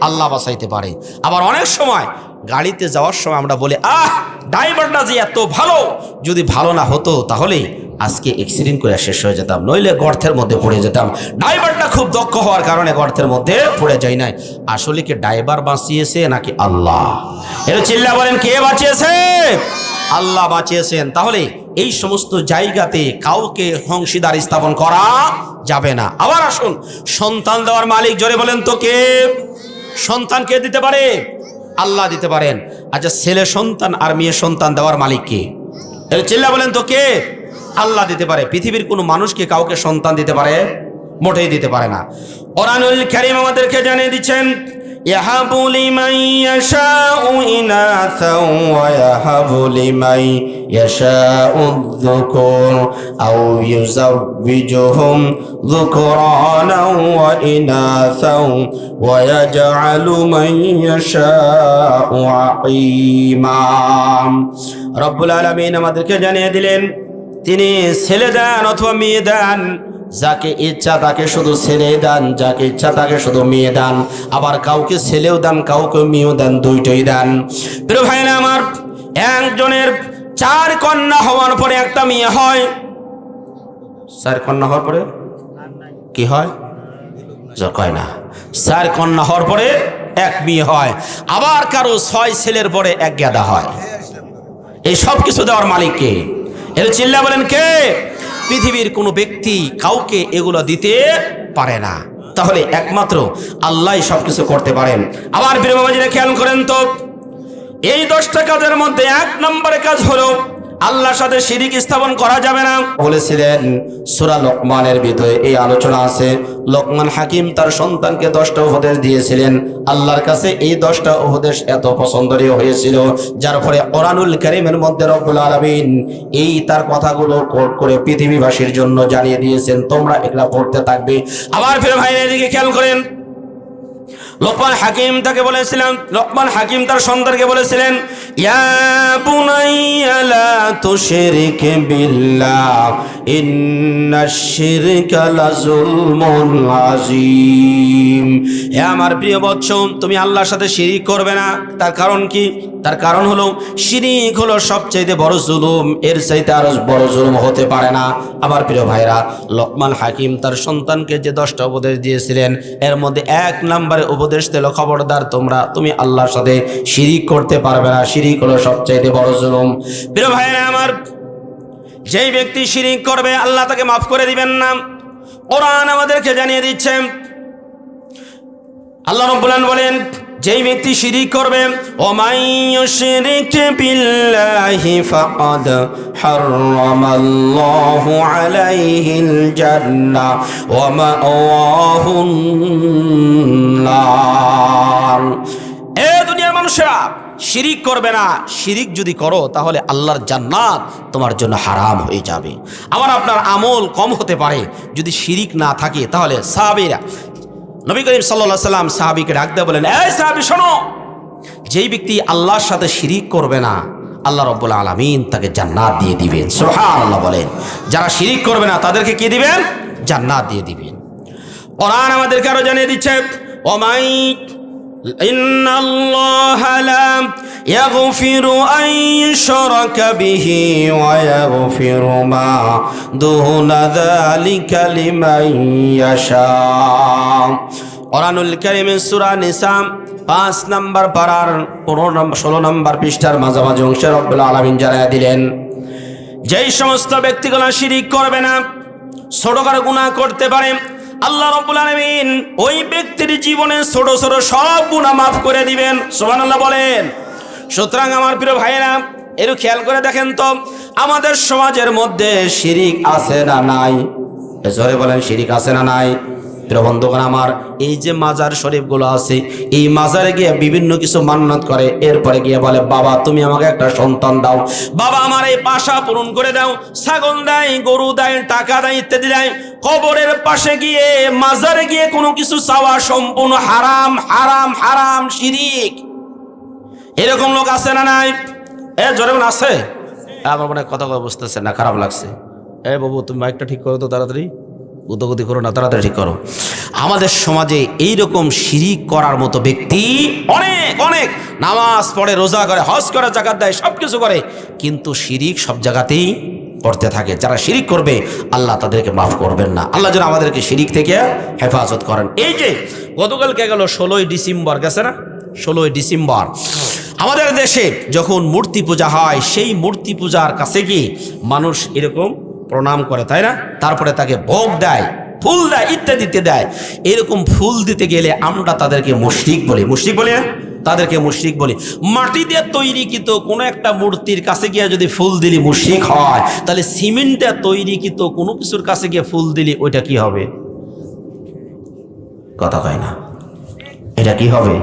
আল্লাহ বাঁচাইতে পারে। আবার অনেক সময় গাড়িতে যাওয়ার সময় আমরা বলি, ড্রাইভারটা যে এত ভালো, যদি ভালো না হতো তাহলে আজকে অ্যাক্সিডেন্ট করে শেষ হয়ে যেতাম, নইলে গর্তের মধ্যে পড়ে যেতাম। ড্রাইভারটা খুব দক্ষ হওয়ার কারণে গর্তের মধ্যে পড়ে যায় নাই। আসলে কি ড্রাইভার বাঁচিয়েছে নাকি আল্লাহ? এটা চিল্লা বলেন, কে বাঁচিয়েছে? আল্লাহ বাঁচিয়েছেন। তাহলে এই সমস্ত জায়গাতে কাউকে অংশীদার স্থাপন করা যাবে না। আবার আসুন, সন্তান দেওয়ার মালিক, জোরে বলেন তো কে? সন্তান কে দিতে পারে? আল্লাহ দিতে পারেন। আচ্ছা, ছেলে সন্তান আর মেয়ে সন্তান দেওয়ার মালিক কে? চিল্লা বলেন তো কে? আল্লাহ দিতে পারে। পৃথিবীর কোনো মানুষকে কাউকে সন্তান দিতে পারে? মোটেই দিতে পারে না। কোরআনুল কারীম আমাদেরকে জানিয়ে দিচ্ছেন, يهب لمن يشاء إناثا ويهب لمن يشاء الذكور أو يزوجهم ذكرانا وإناثا ويجعل من يشاء عقيما রব্বুল আলামিন আমাদেরকে জানিয়ে দিলেন তিনি ছেলে দেন অথবা মেয়ে দেন, যাকে ইচ্ছা তাকে শুধু ছেলে দেন, যাকে ইচ্ছা তাকে শুধু মেয়ে দেন, আবার কাউকে ছেলেও দেন কাউকে মেয়েও দেন, দুইটাই দেন। প্রিয় ভাইরা আমার, একজনের 4 কন্যা হওয়ার পরে একটা মেয়ে হয়, 4 কন্যা হওয়ার পরে কি হয় কয় না, 4 কন্যা হওয়ার পরে 1 মেয়ে হয়, আবার কারো 6 ছেলের পরে 1 গাদা হয়। এই সব কিছু দেওয়ার মালিক কে? এর চিল্লা বলেন কে? পৃথিবীর কোনো ব্যক্তি কাউকে এগুলো দিতে পারে না, তাহলে একমাত্র আল্লাহই সবকিছু করতে পারেন। আবার প্রিয় বাবাজিরা খেয়াল করেন তো, এই 10টা কাজের মধ্যে 1 নম্বরের কাজ হলো আল্লাহর সাথে শিরিক স্থাপন করা যাবে না। বলেছিলেন সূরা লোকমানের ভিতরে এই আলোচনা আছে, লোকমান হাকিম তার সন্তানকে 10টা উপদেশ দিয়েছিলেন। আল্লাহর কাছে এই 10টা উপদেশ এত পছন্দনীয় হয়েছিল, যার ফলে কোরআনুল কারীমের মধ্যে রব্বুল আলামিন এই তার কথাগুলো কোট করে পৃথিবীবাসীর জন্য জানিয়ে দিয়েছেন, তোমরা এগুলা পড়তে থাকবে। আবার ফিরে ভাইরা এদিকে খেয়াল করেন, লোকমান হাকিম তাকে বলেছিলেন, লোকমান হাকিম তার সন্তানকে বলেছিলেন, ইয়া বুনাইয়া লা তুশরিক বিল্লাহ ইন্নাশ শিরকা লাযুলমুন আযীম। হে আমার প্রিয় বৎস, তুমি আল্লাহর সাথে শিরিক করবে না। তার কারণ কি? তার কারণ হলো শিরিক হলো সবচাইতে বড় জুলুম, এর চাইতে আরো বড় জুলুম হতে পারে না। আবার প্রিয় ভাইরা, লোকমান হাকিম তার সন্তানকে যে 10টা উপদেশ দিয়েছিলেন, এর মধ্যে 1 নম্বরে উপদেশ দিল, খবরদার তুমি আল্লাহর সাথে শিরিক করতে পারবে না, শিরিক হলো সবচাইতে বড় জুলুম। প্রিয় ভাইরা আমার, যেই ব্যক্তি শিরিক করবে আল্লাহ তাকে মাফ করে দিবেন না। কোরআন আমাদেরকে জানিয়ে দিচ্ছে, আল্লাহ রাব্বুল আলামিন বলেন, যেই ব্যক্তি শিরিক করবে, ওমাই ইউশরিক বিল্লাহি ফাকাদ হারামাল্লাহু আলাইহিল জান্নাহ ওয়া মাওয়াহুন নার। এ দুনিয়ার মানুষেরা, শিরিক করবে না। শিরিক যদি করো তাহলে আল্লাহর জান্নাত তোমার জন্য হারাম হয়ে যাবে। আবার আপনার আমল কম হতে পারে যদি শিরিক না থাকে। তাহলে সাহাবীরা, নবী করিম সাল্লাল্লাহু আলাইহি সাল্লাম সাহাবীকে ডাক দিয়ে বলেন, এই সাহাবী শোনো, যেই ব্যক্তি আল্লাহর সাথে শিরিক করবে না আল্লাহ রাব্বুল আলামিন তাকে জান্নাত দিয়ে দিবেন। সুবহানাল্লাহ বলেন। যারা শিরিক করবে না তাদেরকে কি দিবেন? জান্নাত দিয়ে দিবেন। কোরআন আমাদেরকে আরো জানিয়ে দিচ্ছে, ওমাই ইন্নাল্লাহা লা ইয়াগফিরু আন ইউশরাকা বিহি ওয়া ইয়াগফিরু মা দুনা যালিকা লিমান ইয়াশা। কোরআনুল কারীমের সূরা নিসা 5 নম্বর পারার 16 নম্বর পৃষ্ঠার মাঝামাঝি অংশে রব্বুল আলামিন জানায়া দিলেন, যেই সমস্ত ব্যক্তিগুলো শিরিক করবে না, ছোটখাটো গুনাহ করতে পারে, আল্লাহ রাব্বুল আলামিন ওই ব্যক্তির জীবনে ছোট ছোট সব গুনাহ মাফ করে দিবেন। সুবহানাল্লাহ বলেন। সুতরাং আমার প্রিয় ভাইয়েরা, এর খেয়াল করে দেখেন তো, আমাদের সমাজের মধ্যে শিরিক আছে না নাই? জোরে বলেন, শিরিক আছে না নাই? প্রিয় বন্ধুগণ আমার, এই যে মাজার শরীফগুলো আছে, এই মাজারে গিয়ে বিভিন্ন কিছু মান্নত করে, এরপরে গিয়ে বলে, বাবা তুমি আমাকে একটা সন্তান দাও, বাবা আমার এই পাশা পূরণ করে দাও, ছাগল দেয়, গরু দেয়, টাকা দেয়, ইত্যাদি দেয়। কবরের পাশে গিয়ে, মাজারে গিয়ে কোনো কিছু চাওয়া সম্পূর্ণ হারাম, হারাম, হারাম, শিরিক। এরকম লোক আছে না নাই? জোরে আছে? আমার মনে কথা বুঝতেছে না, খারাপ লাগছে। বাবু তুমি মাইকটা ঠিক করো তো, তাড়াতাড়ি উদ্যোগতি করো না, তাড়াতাড়ি ঠিক করো। আমাদের সমাজে এইরকম শিরিক করার মতো ব্যক্তি অনেক অনেক, নামাজ পড়ে, রোজা করে, হজ করে, যাকাত দেয়, সব কিছু করে, কিন্তু শিরিক সব জায়গাতেই করতে থাকে। যারা শিরিক করবে আল্লাহ তাদেরকে মাফ করবেন না। আল্লাহ যেন আমাদেরকে শিরিক থেকে হেফাজত করেন। এই যে গতকালকে গেল 16ই ডিসেম্বর গেছে না, 16ই ডিসেম্বর আমাদের দেশে যখন মূর্তি পূজা হয়, সেই মূর্তি পূজার কাছে গিয়ে মানুষ এরকম প্রণাম করে, তাই না? তারপরে তাকে ভোগ দেয়, ফুল দেয়, ইত্যাদিতে দেয়। এরকম ফুল দিতে গেলে আমরা তাদেরকে মুশরিক বলি। মুশরিক বলি না? তাদেরকে মুশরিক বলি। মাটি দিয়ে তৈরিকৃত কোনো একটা মূর্তির কাছে গিয়ে যদি ফুল দিলি মুশরিক হয়, তাহলে সিমেন্টে তৈরিকৃত কোনো কিছুর কাছে গিয়ে ফুল দিলি ওইটা কি হবে? কথা কয় না, এটা কি হবে?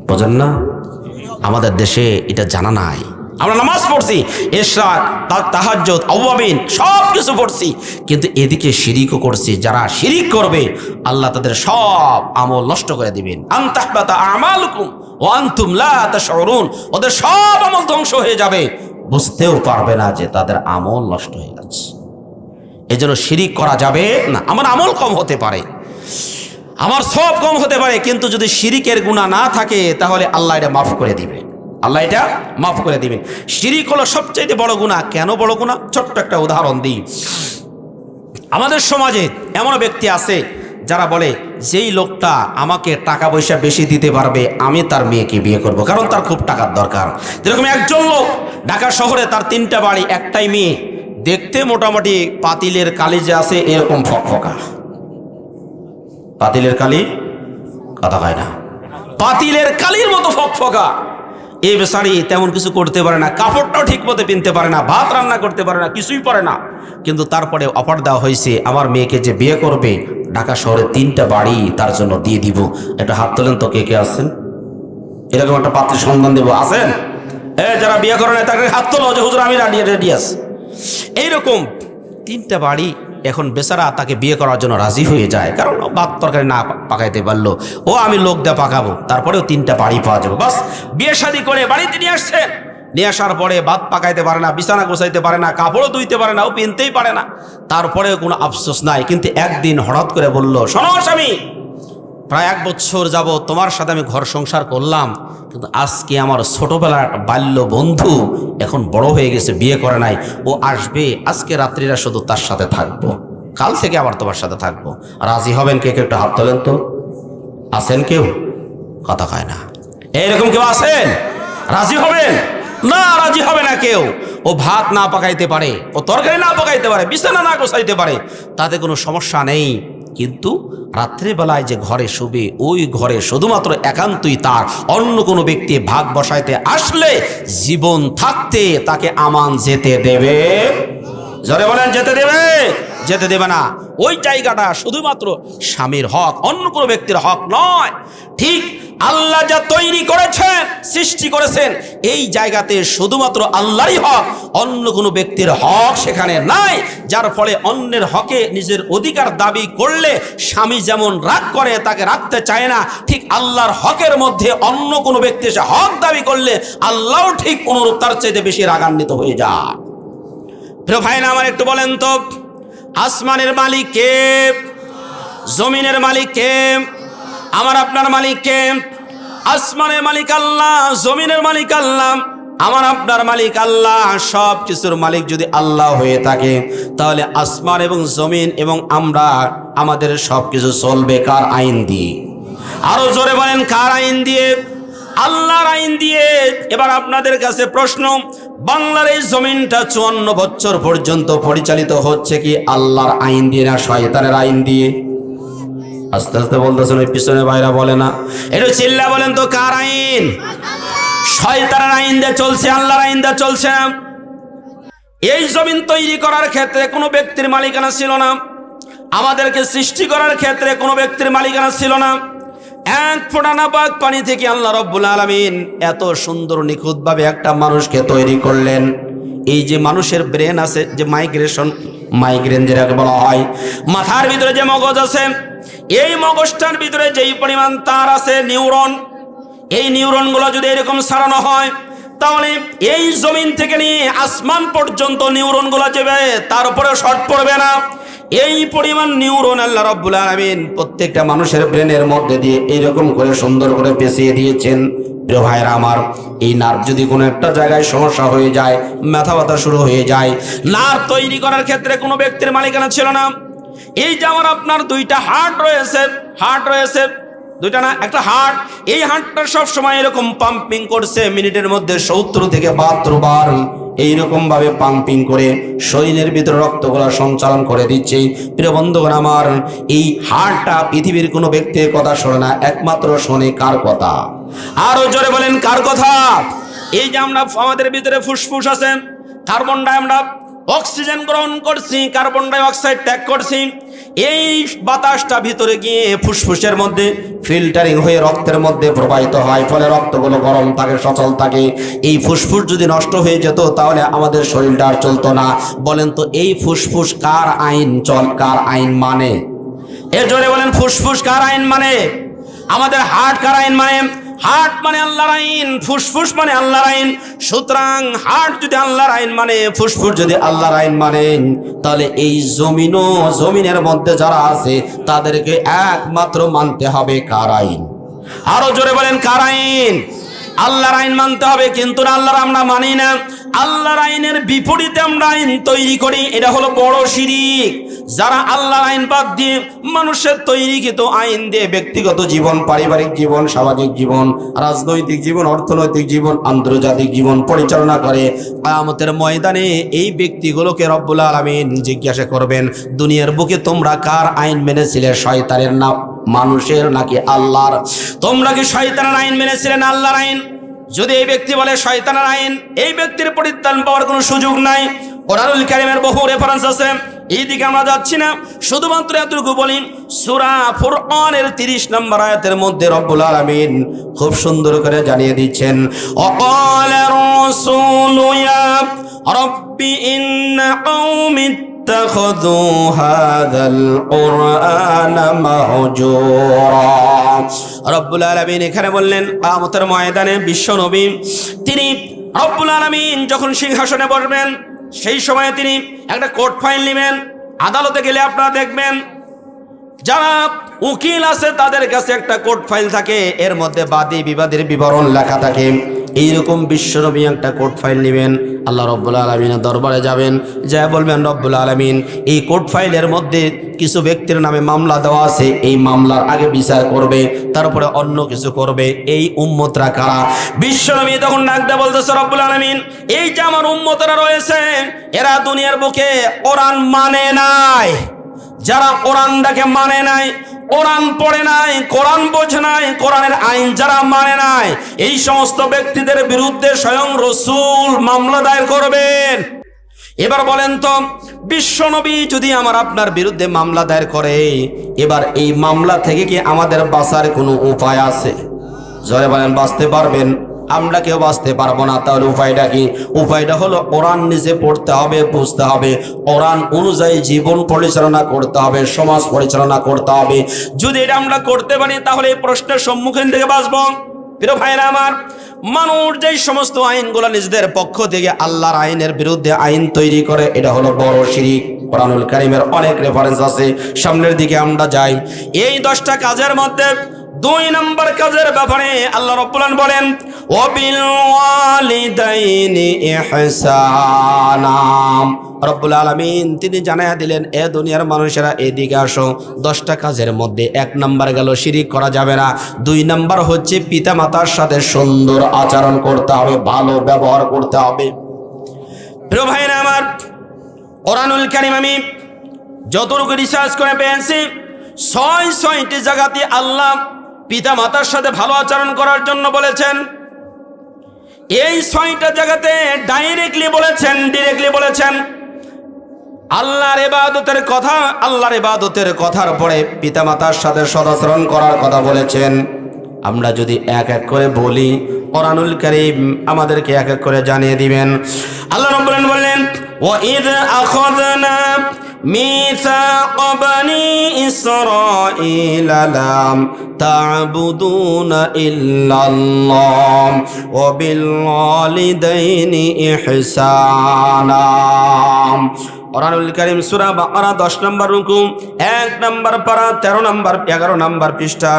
বোঝেন না? আমাদের দেশে এটা জানা নাই। আমরা নামাজ পড়ছি, ইশরাক, তাহাজ্জুদ, আওয়াবিন সব কিছু পড়ছি, কিন্তু এদিকে শিরিকও করছি। যারা শিরিক করবে আল্লাহ তাদের সব আমল নষ্ট করে দিবেন। আনতাহবাতা আমালুকুম ওয়া আনতুম লা তাশউরুন, ওদের সব আমল ধ্বংস হয়ে যাবে, বুঝতেও পারবে না যে তাদের আমল নষ্ট হয়ে যাচ্ছে। এজন্য শিরিক করা যাবে না। আমার আমল কম হতে পারে, আমার সব কম হতে পারে, কিন্তু যদি শিরিকের গুনাহ না থাকে তাহলে আল্লাহ এটা মাফ করে দিবে। আল্লাহ এটা মাফ করে দিবেন। শিরিক হলো সবচেয়ে বড় গুনাহ। কেন বড় গুনাহ? ছোট্ট একটা উদাহরণ দিই। আমাদের সমাজে এমন ব্যক্তি আছে যারা বলে, যেই লোকটা আমাকে টাকা পয়সা বেশি দিতে পারবে আমি তার মেয়েকে বিয়ে করব, কারণ তার খুব টাকার দরকার। যেরকম একজন লোক ঢাকা শহরে, তার 3টা বাড়ি, একটাই মেয়ে, দেখতে মোটামুটি পাতিলের কালি যে আছে এরকম ফকফকা। পাতিলের কালি কথা হয় না, পাতিলের কালির মতো ফকফকা। এই বেচারি তেমন কিছু করতে পারে না, কাপড়টাও ঠিক মতো পিনতে পারে না, ভাত রান্না করতে পারে না, কিছুই পারে না, কিন্তু তারপরে অফার দেওয়া হয়েছে আমার মেয়েকে যে বিয়ে করবে ঢাকা শহরে 3টা বাড়ি তার জন্য দিয়ে দিব। একটা হাত তোলেন তো, কে কে আছেন? এরকম একটা পাত্রের সন্ধান দেবো, আছেন? যারা বিয়ে করে না তাকে হাত তোলো যে হুজুর আমি রেডি আছি। এইরকম 3টা বাড়ি এখন বেচারা তাকে বিয়ে করার জন্য রাজি হয়ে যায়, কারণ ভাত তরকারি না পাকাইতে পারলো, ও আমি লোক দিয়ে পাকাবো, তারপরেও 3টা বাড়ি পাওয়া যাবে। বাস বিয়ে শাদী করে বাড়িতে নিয়ে আসছেন, নিয়ে আসার পরে ভাত পাকাইতে পারে না, বিছানা গোছাইতে পারে না, কাপড়ও ধুইতে পারে না, ও পিনতেই পারে না, তারপরেও কোনো আফসোস নাই। কিন্তু একদিন হঠাৎ করে বলল, শোনো স্বামী, প্রায় 1 বছর যাব তোমার সাথে আমি ঘর সংসার করলাম, কিন্তু আজকে আমার ছোটবেলার বাল্য বন্ধু এখন বড় হয়ে গেছে, বিয়ে করে নাই, ও আসবে, আজকে রাত্রিরা শুধু তার সাথে থাকবো, কাল থেকে আবার তোমার সাথে থাকবো। রাজি হবেন? কে কেউ একটা হাত তোলেন তো। আছেন কেউ? কথা কয় না। এইরকম কেউ আছেন? রাজি হবেন না? রাজি হবে না কেউ। ও ভাত না পাকাইতে পারে, ও তরকারি না পাকাইতে পারে, বিছানা না গোছাইতে পারে, তাতে কোনো সমস্যা নেই, কিন্তু রাত্রেবেলায় যে ঘরে শুবে ওই ঘরে শুধুমাত্র একান্তই তার, অন্য কোনো ব্যক্তি ভাগ বসাইতে আসলে জীবন থাকতে তাকে আমান যেতে দেবে? জোরে বলেন, যেতে দেবে? যেতে দেবে না। ওই জায়গাটা শুধুমাত্র স্বামীর হক, অন্য কোনো ব্যক্তির হক নয়। ঠিক আল্লাহ যা তৈরি করেছেন, সৃষ্টি করেছেন, এই জায়গাতে শুধুমাত্র আল্লাহরই হক, অন্য কোনো ব্যক্তির হক সেখানে নাই। যার ফলে অন্যের হকে নিজের অধিকার দাবি করলে স্বামী যেমন রাগ করে, তাকে রাখতে চায় না, ঠিক আল্লাহর হকের মধ্যে অন্য কোনো ব্যক্তি সে হক দাবি করলে আল্লাহও ঠিক অনুরূপ তার চাইতে বেশি রাগান্বিত হয়ে যায়। প্রিয় ভাইরা আমার, একটু বলেন তো, আসমানের মালিক কে? জমিনের মালিক কে? আমার আপনার মালিক কে? আসমানের মালিক আল্লাহ, জমিনের মালিক আল্লাহ, আমার আপনার মালিক আল্লাহ। সব কিছুর মালিক যদি আল্লাহ হয়ে থাকে, তাহলে আসমান এবং জমিন এবং আমরা, আমাদের সব কিছু চলবে কার আইন দিয়ে? আরো জোরে বলেন, কার আইন দিয়ে? আল্লাহর আইন দিয়ে। এবার আপনাদের কাছে প্রশ্ন, বাংলার এই জমিনটা 54 বছর পর্যন্ত পরিচালিত হচ্ছে কি আল্লাহর আইন দিয়ে না শয়তানের আইন দিয়ে? আস্তে আস্তে বলতেছেন, ওই পিছনে ভাইরা বলে না, একটু চিল্লা বলেন তো, কার আইন? শয়তানের আইন দিয়ে চলছে, আল্লাহর আইন দিয়ে চলছে না। এই জমিন তৈরি করার ক্ষেত্রে কোনো ব্যক্তির মালিকানা ছিল না, আমাদেরকে সৃষ্টি করার ক্ষেত্রে কোনো ব্যক্তির মালিকানা ছিল না। 1 ফোঁটা নাপাক পানি থেকে আল্লাহ রব্বুল আলামিন এত সুন্দর নিখুঁতভাবে একটা মানুষকে তৈরি করলেন। এই যে মানুষের ব্রেন আছে, যে মাইগ্রেন যেটাকে বলা হয়, মাথার ভিতরে যে মগজ আছে, এই মগজটার ভিতরে যেই পরিমাণ তার আছে, নিউরন, এই নিউরনগুলো যদি এরকম সারানো হয়, তাহলে এই জমিন থেকে নিয়ে আসমান পর্যন্ত নিউরনগুলো যাবে, তার উপরে শর্ট পড়বে না। এই পরিমাণ নিউরন আল্লাহ রাব্বুল আলামিন প্রত্যেকটা মানুষের ব্রেনের মধ্যে দিয়ে এইরকম করে সুন্দর করে পেঁচিয়ে দিয়েছেন। প্রিয় ভাইরা আমার, এই নার্ভ যদি কোনো একটা জায়গায় সমস্যা হয়ে যায়, মাথা ব্যথা শুরু হয়ে যায়, নার্ভ তৈরি করার ক্ষেত্রে কোনো ব্যক্তির মালিকানা ছিল না। এই যে আমার আপনার 2টা হার্ট রয়েছে, 2টা না, একটা হার্ট, এই হার্টটা সব সময় এরকম পাম্পিং করছে, মিনিটের মধ্যে 70 থেকে 72 বার এইরকম ভাবে পাম্পিং করে শরীরের ভিতরে রক্তগুলো সঞ্চালন করে দিচ্ছে। প্রিয় বন্ধুগণ আমার, এই হার্টটা পৃথিবীর কোনো ব্যক্তির কথা শোনে না, একমাত্র শোনে কার কথা? আরো জোরে বলেন, কার কথা? এই যে আমরা, আমাদের ভিতরে ফুসফুস আছে, কার্বন ডাই আমরা অক্সিজেন গ্রহণ করছি, কার্বন ডাই অক্সাইড ত্যাগ করছি। এই বাতাসটা ভিতরে গিয়ে ফুসফুসের মধ্যে ফিল্টারিং হয়ে রক্তের মধ্যে প্রবাহিত হয়, ফলে রক্তগুলো গরম থাকে, সচল থাকে। এই ফুসফুস যদি নষ্ট হয়ে যেত তাহলে আমাদের শরীরটা আর চলতো না। বলেন তো এই ফুসফুস কার আইন মানে? এর জোরে বলেন, ফুসফুস কার আইন মানে? আমাদের হার্ট কার আইন মানে? হার্ট মানে আল্লাহর আইন, ফুসফুস মানে আল্লাহর আইন। সুতরাং হার্ট যদি আল্লাহর আইন মানে, ফুসফুস যদি আল্লাহর আইন মানে, তাহলে এই জমিনের মধ্যে যারা আছে তাদেরকে একমাত্র মানতে হবে কার আইন? আরো জোরে বলেন, কার আইন? আল্লাহর আইন মানতে হবে। কিন্তু আল্লাহর আমরা মানি না, আল্লাহর আইনের বিপরীতে আমরা আইন তৈরি করি, এটা হলো বড় শিরক। যারা আল্লাহর আইন বাদ দিয়ে মানুষের তৈরিকৃত আইন দিয়ে ব্যক্তিগত জীবন, পারিবারিক জীবন, সামাজিক জীবন, রাজনৈতিক জীবন, অর্থনৈতিক জীবন, আন্তর্জাতিক জীবন পরিচালনা করে, কিয়ামতের ময়দানে এই ব্যক্তিগুলোকে রব্বুল আলামিন জিজ্ঞাসা করবেন, দুনিয়ার বুকে তোমরা কার আইন মেনেছিলে? শয়তানের না মানুষের নাকি আল্লাহর? তোমরা কি শয়তানের আইন মেনেছিলে না আল্লাহর আইন? যদি এই ব্যক্তি বলে শয়তানের আইন, এই ব্যক্তির পরিত্রাণ পাওয়ার কোনো সুযোগ নাই। কোরআনুল কারীমের বহু রেফারেন্স আছে, এই দিকে আমরা যাচ্ছি না। শুধুমাত্র এতটুকু বলি, সূরা ফুরকানের 30 নম্বর আয়াতের মধ্যে রব্বুল আলামিন খুব সুন্দর করে জানিয়ে দিচ্ছেন, ওয়াকালার রাসূলু ইয়া রাব্বি ইন্না কওমি ইত্তাখাযু হাযাল কুরআনা মাহজুরা। রব্বুল আলামিন এখানে বললেন, কিয়ামতের ময়দানে বিশ্ব নবী তিনি রব্বুল আলামিন যখন সিংহাসনে বসবেন, সেই সময়ে তিনি একটা কোর্ট ফাইল নেবেন। আদালতে গেলে আপনারা দেখবেন যারা উকিল আছে তাদের কাছে একটা কোর্ট ফাইল থাকে, এর মধ্যে বাদী বিবাদের বিবরণ লেখা থাকে। এইরকম বিশ্বনবী একটা কোর্ট ফাইল নেবেন, আল্লাহ রব্বুল আলামিনের দরবারে যাবেন, যা বলবেন, রব্বুল আলামিন এই কোর্ট ফাইলের মধ্যে কিছু ব্যক্তির নামে মামলা দেওয়া আছে, এই মামলার আগে বিচার করবে, তারপরে অন্য কিছু করবে। এই উম্মতরা কারা? বিশ্বনবী তখন ডাকতে বলতেছে, রব্বুল আলামিন এই যে আমার উম্মতরা রয়েছে, এরা দুনিয়ার বুকে কোরআন মানে নাই। যারা কোরআনটাকে মানে নাই, কোরআন পড়ে নাই, কোরআন বোঝে নাই, কোরআনের আইন যারা মানে নাই, এই সমস্ত ব্যক্তিদের বিরুদ্ধে স্বয়ং রাসূল মামলা দায়ের করবেন। এবার বলেন তো, বিশ্বনবী যদি আমার আপনার বিরুদ্ধে মামলা দায়ের করে, এবার এই মামলা থেকে কি আমাদের বাঁচার কোনো উপায় আছে? জোরে বলেন, বাঁচতে পারবেন? আমরা কেউ বাঁচতে পারবো না। তাহলে উপায়টা কি? উপায়টা হলো কোরআন নিজে পড়তে হবে, বুঝতে হবে, কোরআন অনুযায়ী জীবন পরিচালনা করতে হবে, সমাজ পরিচালনা করতে হবে। যদি এটা আমরা করতে পারি তাহলে এই প্রশ্নের সম্মুখীন থেকে বাঁচবো। প্রিয় ভাইরা আমার, মানুষ যেই সমস্ত আইনগুলো নিজেদের পক্ষ থেকে আল্লাহর আইনের বিরুদ্ধে আইন তৈরি করে, এটা হলো বড় শিরক। কোরআনুল কারীমের অনেক রেফারেন্স আছে, সামনের দিকে আমরা যাই। এই 10টা কাজের মধ্যে 2 নম্বর কাজের ব্যাপারে আল্লাহ রাব্বুল আলামিন বলেন, ওয়াবিল ওয়ালিদাইনি ইহসানা। রব্বুল আলামিন তিনি জানায়া দিলেন, এ দুনিয়ার মানুষেরা এদিকে আসো। 10টা কাজের মধ্যে 1 নম্বর গেল শিরিক করা যাবে না। 2 নম্বর হচ্ছে পিতামাতার সাথে সুন্দর আচরণ করতে হবে, ভালো ব্যবহার করতে হবে। প্রিয় ভাইরা আমার, কোরআনুল কারীম আমি যতটুকু রিসার্চ করে পেয়েছি, 6টি জায়গাতে আল্লাহ পিতা মাতার সাথে ভালো আচরণ করার জন্য বলেছেন। এই 6টা জায়গাতে ডাইরেক্টলি বলেছেন, ডিরেক্টলি বলেছেন। আল্লাহর ইবাদতের কথা, আল্লাহর ইবাদতের কথার পরে পিতা মাতার সাথে সদাচরণ করার কথা বলেছেন। আমরা যদি এক এক করে বলি, কোরআনুল কারীম আমাদেরকে এক এক করে জানিয়ে দিবেন। আল্লাহ রাব্বুল আলামিন বললেন, وَإِذْ أَخَذْنَا مِيثَاقَ بَنِي إِسْرَائِيلَ لَا تَعْبُدُونَ إِلَّا اللَّهَ وَبِالْوَالِدَيْنِ إِحْسَانًا। কোরআনুল কারীম সূরা বাকারা 10 নম্বর রুকু, 1 নম্বর পারা, 13 নম্বর 11 নম্বর পৃষ্ঠা,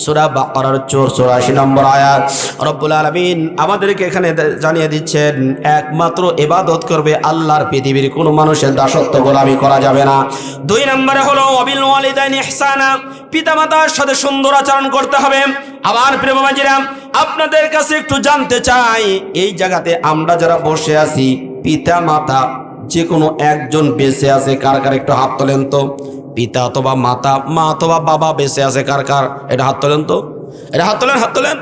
সূরা বাকারার 84 নম্বর আয়াত। রব্বুল আলামিন আমাদেরকে এখানে জানিয়ে দিচ্ছেন, একমাত্র ইবাদত করবে আল্লাহর, পৃথিবীর কোনো মানুষের দাসত্ব গোলামি করা যাবে না। 2 নম্বরে হলো ওয়াবিল ওয়ালিদাইনি ইহসানা, পিতামাতার সাথে সুন্দর আচরণ করতে হবে। আবার প্রিয় বাবাজিরা, আপনাদের কাছে একটু জানতে চাই, এই জায়গাতে আমরা যারা বসে আছি, পিতামাতা যে কোনো একজন বেঁচে আছে কার কার? একটু হাত তোলেন তো। পিতা অথবা মাতা, মা অথবা বাবা বেঁচে আছে কার কার? এটা হাত তোলেন তো, এটা হাত তোলেন, হাত তোলেন।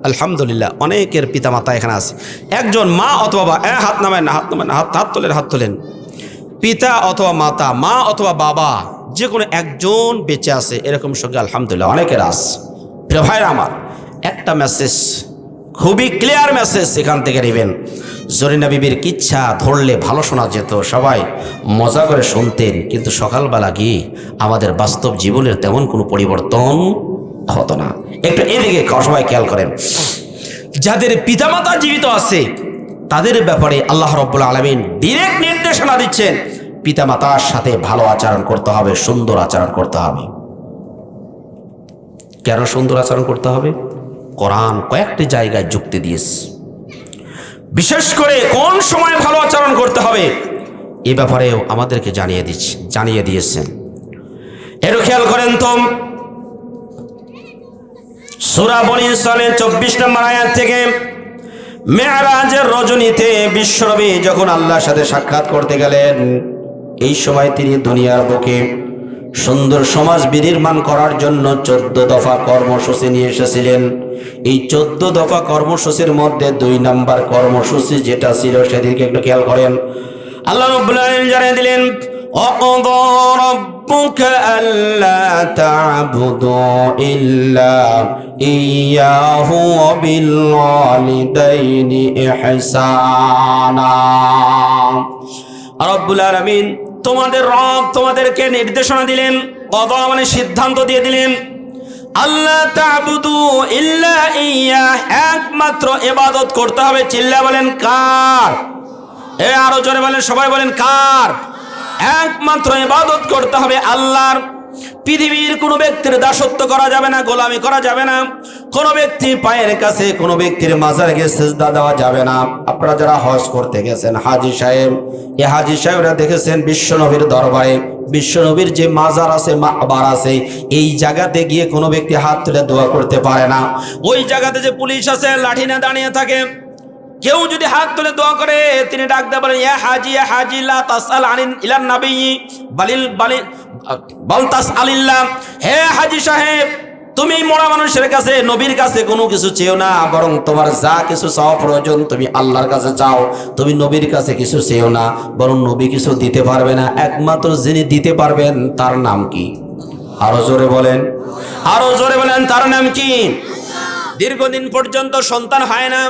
আলহামদুলিল্লাহ, অনেকের পিতা মাতা এখানে আছে। একজন মা অথবা বাবা, হাত নামেন না, হাত নামেন, হাত তোলেন, হাত তোলেন। পিতা অথবা মাতা, মা অথবা বাবা যে কোনো একজন বেঁচে আছে, এরকম সঙ্গে আলহামদুলিল্লাহ অনেকের আছে। প্রিয় ভাইরা আমার, একটা মেসেজ, খুবই ক্লিয়ার মেসেজ এখান থেকে নেবেন। জরিনা বিবির কিচ্ছা ধরলে ভালো শোনা যেত, সবাই মজা করে শুনতেন, কিন্তু সকালবেলা গিয়ে আমাদের বাস্তব জীবনের তেমন কোনো পরিবর্তন হতো না। একটু এদিকে সবাই খেয়াল করেন, যাদের পিতামাতা জীবিত আছে তাদের ব্যাপারে আল্লাহ রাব্বুল আলামিন ডাইরেক্ট নির্দেশনা দিচ্ছেন, পিতামাতার সাথে ভালো আচরণ করতে হবে, সুন্দর আচরণ করতে হবে। কেন সুন্দর আচরণ করতে হবে? কোরআন কয়েকটি জায়গায় যুক্তি দিয়েছে, বিশেষ করে কোন সময় ভালো আচরণ করতে হবে এ ব্যাপারেও আমাদেরকে জানিয়ে দিয়েছেন। এর খেয়াল করেন তো, সূরা বনী ইসরাঈলের 24 নম্বর আয়াত থেকে, মেরাজের রজনীতে বিশ্বনবী যখন আল্লাহর সাথে সাক্ষাৎ করতে গেলেন, এই সময় তিনি দুনিয়ার বুকে সুন্দর সমাজ বিনির্মাণ করার জন্য 14 দফা কর্মসূচি নিয়ে এসেছিলেন। এই 14 দফা কর্মসূচির মধ্যে 2 নম্বর কর্মসূচি যেটা ছিল, সেদিকে একটু খেয়াল করেন। আল্লাহ রাব্বুল আলামিন জানিয়ে দিলেন, وَقَضَى رَبُّكَ أَلَّا تَعْبُدُوا إِلَّا إِيَّاهُ وَبِالْوَالِدَيْنِ إِحْسَانًا। রব্বুল আলামিন তোমাদের রব তোমাদেরকে নির্দেশনা দিলেন, কদা মানে সিদ্ধান্ত দিয়ে দিলেন, আল্লাহ তা'বুদু ইল্লা ইয়্যাহ, একমাত্র ইবাদত করতে হবে। চিল্লা বলেন কার? আরো জোরে বলেন, সবাই বলেন কার? একমাত্র ইবাদত করতে হবে আল্লাহর। পৃথিবীর কোনো ব্যক্তির দাসত্ব করা যাবে না, গোলামি করা যাবে না, কোনো ব্যক্তির পায়ের কাছে, কোনো ব্যক্তির মাজারে গিয়ে সিজদা দেওয়া যাবে না। আপনারা যারা হজ করতে গেছেন, হাজী সাহেব, এই হাজী সাহেবরা দেখেছেন বিশ্বনবীর দরবারে বিশ্বনবীর যে মাজার আছে, মাকবার আছে, এই জায়গাতে গিয়ে কোনো ব্যক্তি হাত তুলে দোয়া করতে পারে না। ওই জায়গাতে যে পুলিশ আছে লাঠি নিয়ে দাঁড়িয়ে থাকে, কেউ যদি হাত তুলে দোয়া করে তিনি ডাক দিয়ে বলেন, ইয়া হাজি লা তাসআল আনিন ইলান নবী বাল তাসআলিল্লাহ, হে হাজি সাহেব, তুমি মরা মানুষের কাছে, নবীর কাছে কোনো কিছু চেও না, বরং তোমার যা কিছু চাওয়া প্রয়োজন তুমি আল্লাহর কাছে চাও। তুমি নবীর কাছে কিছু চেও না, বরং নবী কিছু দিতে পারবে না। একমাত্র যিনি দিতে পারবেন তার নাম কি? আরো জোরে বলেন, আরো জোরে বলেন, তার নাম কি? দীর্ঘদিন পর্যন্ত সন্তান হয় না,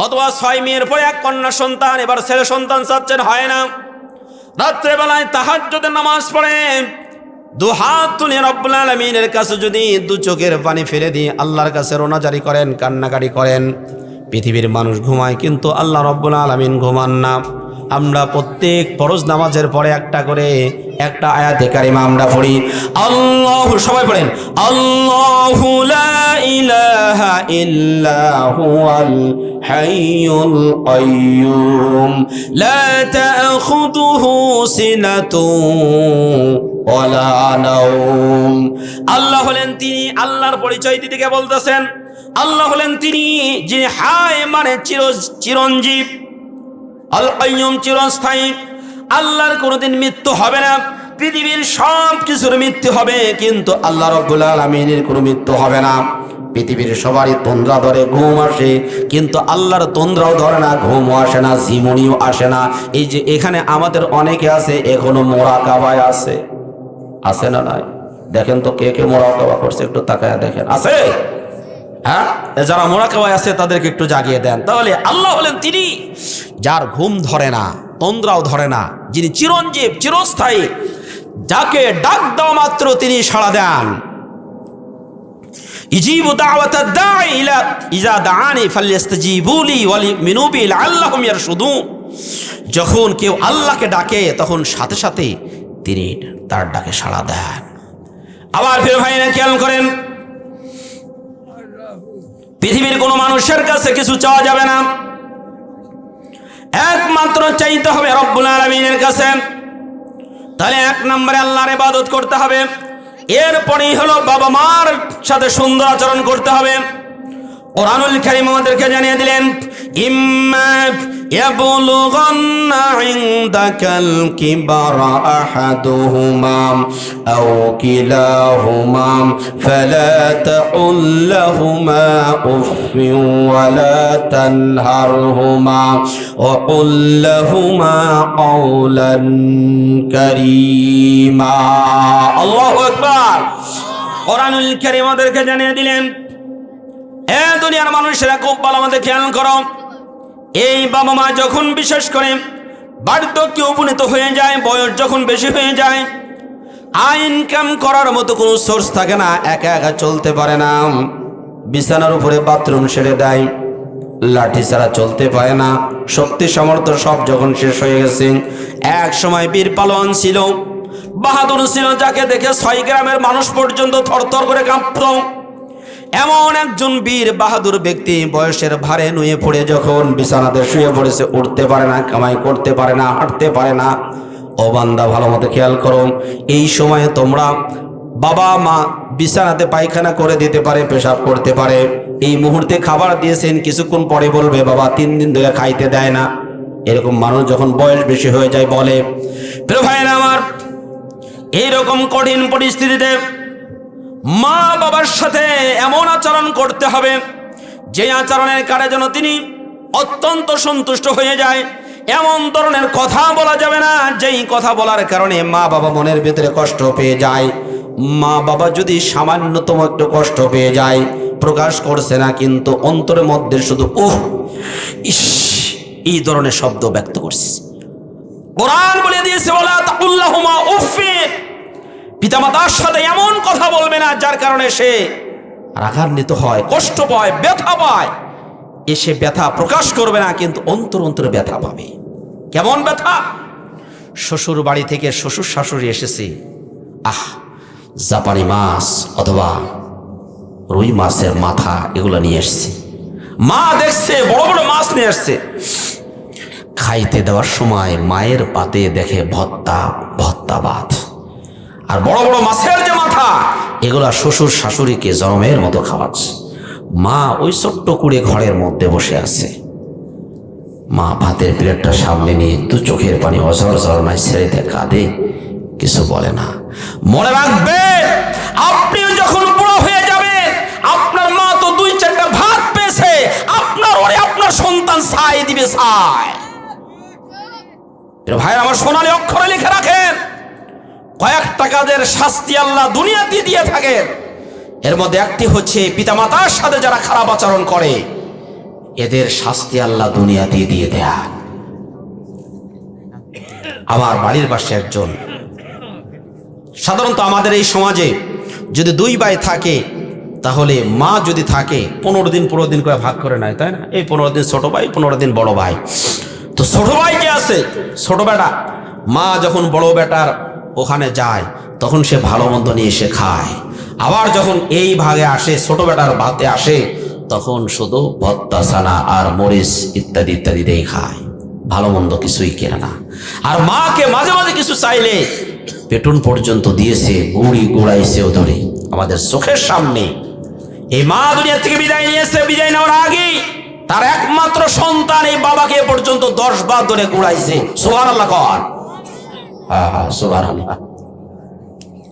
অথবা 6 মেয়ের পরে 1 কন্যা সন্তান, এবার ছেলে সন্তান চাচ্ছেন, হয় না। রাত্রেবেলায় তাহাজ্জুদের নামাজ পড়ে 2 হাত তুলে রব্বুল আলামিনের কাছে যদি 2 চোখের পানি ফেলে দিয়ে আল্লাহর কাছে রোনাজারি করেন, কান্নাকাটি করেন। পৃথিবীর মানুষ ঘুমায়, কিন্তু আল্লাহ রব্বুল আলামিন ঘুমান না। আমরা প্রত্যেক ফরজ নামাজের পরে একটা আয়াতে কারিমা আমরা পড়ি, আল্লাহু, সবাই পড়েন, আল্লাহু লা ইলাহা ইল্লা হুয়াল হাইয়ুল কাইয়্যুম লা তা'খুযুহু সিনাতুন ওয়ালা নাওম। আল্লাহ হলেন তিনি, আল্লাহর পরিচয় দিতে গিয়ে বলতেছেন, আল্লাহ হলেন তিনি যিনি হায় মানে চিরঞ্জীব, আল কাইয়্যুম চিরস্থায়ী। আল্লাহর কোনোদিন মৃত্যু হবে না। পৃথিবীর সব কিছুর মৃত্যু হবে, কিন্তু আল্লাহ রাব্বুল আলামিনের কোনো মৃত্যু হবে না। পৃথিবীর সবারই তন্দ্রা ধরে, ঘুম আসে, কিন্তু আল্লাহর তন্দ্রাও ধরে না, ঘুমও আসে না, ঝিমুনিও আসে না। এই যে এখানে আমাদের অনেকে আছে এখনো মুরাকাবায় আছে না নাই? দেখেন তো কে কে মুরাকাবা করছে, একটু তাকায় দেখেন, আছে? হ্যাঁ, যারা মুরাকাবায় আছে তাদেরকে একটু জাগিয়ে দেন। তাহলে আল্লাহ হলেন তিনি যার ঘুম ধরে না, তন্দ্রাও ধরে না, যিনি চিরঞ্জীব, চিরস্থায়ী, যাকে ডাক দেওয়া মাত্র তিনি সাড়া দেন। ইজিবু দাওয়াতাদ দাঈ ইলা ইজা দাআনি ফালইস্তাজিবু লি ওয়া লিউমিনু বি লাআল্লাহুম ইয়ারশুদুন। যখন কেউ আল্লাহকে ডাকে তখন সাথে সাথে তিনি তার ডাকে সাড়া দেন। আবার প্রিয় ভাইরা খেয়াল করেন, পৃথিবীর কোনো মানুষের কাছে কিছু চাওয়া যাবে না, একমাত্র চাইতে হবে রব্বুল আলামিনের কাছে। তাহলে 1 নম্বরে আল্লাহর ইবাদত করতে হবে। এরপরেই হলো বাবা মার সাথে সুন্দর আচরণ করতে হবে। কুরআনুল কারীম আমাদেরকে জানিয়ে দিলেন, ইম্মা يبلغن عندك الكبر أحدهما أو كلاهما فلا تقل لهما أف ولا تنهرهما وقل لهما قولا كريما الله أكبر কোরআনুল কারীম আমাদেরকে জানিয়ে দিলেন, এ দুনিয়ার মানুষেরা খুব ভালো আমাদের খেয়াল করো, এই বাবা মা যখন বিশেষ করে বার্ধক্যে উপনীত হয়ে যায়, বয়স যখন বেশি হয়ে যায়, ইনকাম করার মতো কোনো সোর্স থাকে না, একা একা চলতে পারে না, বিছানার উপরে বাথরুম সেরে দেয়, লাঠি ছাড়া চলতে পারে না, শক্তি সামর্থ্য সব যখন শেষ হয়ে গেছে। এক সময় বীর পালোয়ান ছিল, বাহাদুর ছিল, যাকে দেখে 6 গ্রামের মানুষ পর্যন্ত থরথর করে কাঁপত। এমন একজন বীর বাহাদুর ব্যক্তি বয়সের ভারে নুয়ে পড়ে যখন বিছানাতে শুয়ে পড়েছে, উঠতে পারে না, কামাই করতে পারে না, হাঁটতে পারে না। ও বান্দা, ভালো মতো খেয়াল করো, এই সময়ে তোমরা বাবা মা বিছানাতে পায়খানা করে দিতে পারে, পেশাব করতে পারে, এই মুহূর্তে খাবার দিয়েছেন, কিছুক্ষণ পরে বলবে বাবা 3 দিন ধরে খাইতে দেয় না। এরকম মানুষ যখন বয়স বেশি হয়ে যায় বলে। প্রিয় ভাইরা আমার, এইরকম কঠিন পরিস্থিতিতে মা বাবার সাথে এমন আচরণ করতে হবে যে আচরণের কারণে যেন তিনি অত্যন্ত সন্তুষ্ট হয়ে যায়। এমন ধরনের কথা বলা যাবে না যেই কথা বলার কারণে মা বাবা মনের ভিতরে কষ্ট পেয়ে যায়। মা বাবা যদি সামান্যতম একটু কষ্ট পেয়ে যায়, প্রকাশ করছে না কিন্তু অন্তরের মধ্যে শুধু উহ ইস এই ধরনের শব্দ ব্যক্ত করছে। কোরআন বলে দিয়েছে, ওয়ালা তাকুল্লাহুমা উফফিন, পিতামাতার সাথে এমন কথা বলবে না যার কারণে সে রাগান্বিত হয়, কষ্ট পায়, ব্যথা পায়। এসে ব্যথা প্রকাশ করবে না কিন্তু অন্তরে ব্যথা পাবে। কেমন ব্যথা? শ্বশুর বাড়ি থেকে শ্বশুর শাশুড়ি এসেছে, জাপানি মাছ অথবা রুই মাছের মাথা এগুলো নিয়ে এসছে, মা দেখছে বড় বড় মাছ নিয়ে আসছে। খাইতে দেওয়ার সময় মায়ের পাতে দেখে ভর্তা ভাত, আর বড় বড় মাছের যে মাথা এগুলা শ্বশুর শাশুড়িকে জনমের মতো খাওয়াচ্ছে। মা ওই ছোট্ট কুড়ে ঘরের মধ্যে বসে আছে, মা ভাতের প্লেটটা সামনে নিয়ে 2 চোখের পানি অঝর ঝরনায় ছেড়ে দিয়ে কাঁদে, কিছু বলে না। মনে রাখবে, আপনিও যখন বুড়ো হয়ে যাবেন, আপনার মা তো 2-4টা ভাত পেয়েছে, আপনার ওরে আপনার সন্তান ছাই দিবে ছাই। ভাই আমার সোনালী অক্ষরে লিখে রাখেন, কয়েকটা কাজের শাস্তি আল্লাহ দুনিয়াতে দিয়ে থাকেন। এর মধ্যে একটি হচ্ছে পিতামাতার সাথে যারা খারাপ আচরণ করে, এদের শাস্তি আল্লাহ দুনিয়াতে দিয়ে দেয়। আমার বাড়ির পাশে একজন, সাধারণত আমাদের এই সমাজে যদি 2 ভাই থাকে, তাহলে মা যদি থাকে 15 দিন করে ভাগ করে নেয়, তাই না? এই 15 দিন ছোট ভাই, 15 দিন বড় ভাই। তো ছোট ভাই যে আছে, ছোট বেটা, মা যখন বড় বেটার ওখানে যায় তখন সে ভালো মন্দ নিয়ে এসে খায়। আবার যখন এই ভাগে আসে, ছোট বেটার ভাতে আসে, তখন শুধু ভর্তা ছানা আর মরিচ ইত্যাদি দিয়ে খায়, ভালো মন্দ কিছুই কেনে না। আর মাকে মাঝে মাঝে কিছু চাইলে পেটুন পর্যন্ত দিয়েছে, গুড়াইছেও ধরে আমাদের চোখের সামনে। এই মা দুনিয়া থেকে বিদায় নিয়েছে, বিদায় নেওয়ার আগেই তার একমাত্র সন্তান এই বাবাকে পর্যন্ত 10 বার ধরে গুড়াইছে। সুবহানাল্লাহ কর, সুবহানাল্লাহ।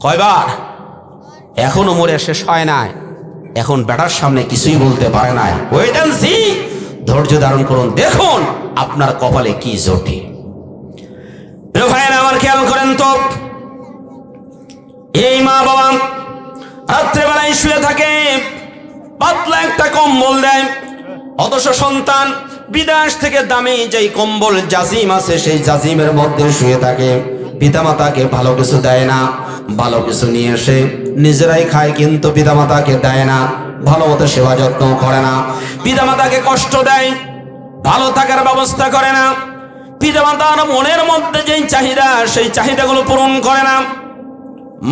কয়বার? এখনো মরে শেষ হয় নাই, এখন বেটার সামনে কিছুই বলতে পারে নাই। ওয়েট এন্ড সি, ধৈর্য ধারণ করুন, দেখুন আপনার কপালে কি জোটে। প্রিয় ভাইরা আমার, খেয়াল করেন তো, এই মা বাবা রাত্রেবেলায় শুয়ে থাকে, পাতলা একটা কম্বল দেয়, অথচ সন্তান বিদেশ থেকে দামি যেই কম্বল জাজিম আছে সেই জাজিমের মধ্যে শুয়ে থাকে। পিতামাতাকে ভালো কিছু দেয় না, ভালো কিছু নিয়ে এসে নিজেরাই খায় কিন্তু পিতামাতাকে দেয় না, ভালো মতো সেবা যত্ন করে না, পিতামাতাকে কষ্ট দেয়, ভালো থাকার ব্যবস্থা করে না, পিতামাতার মনের মধ্যে যেই চাহিদা সেই চাহিদাগুলো পূরণ করে না।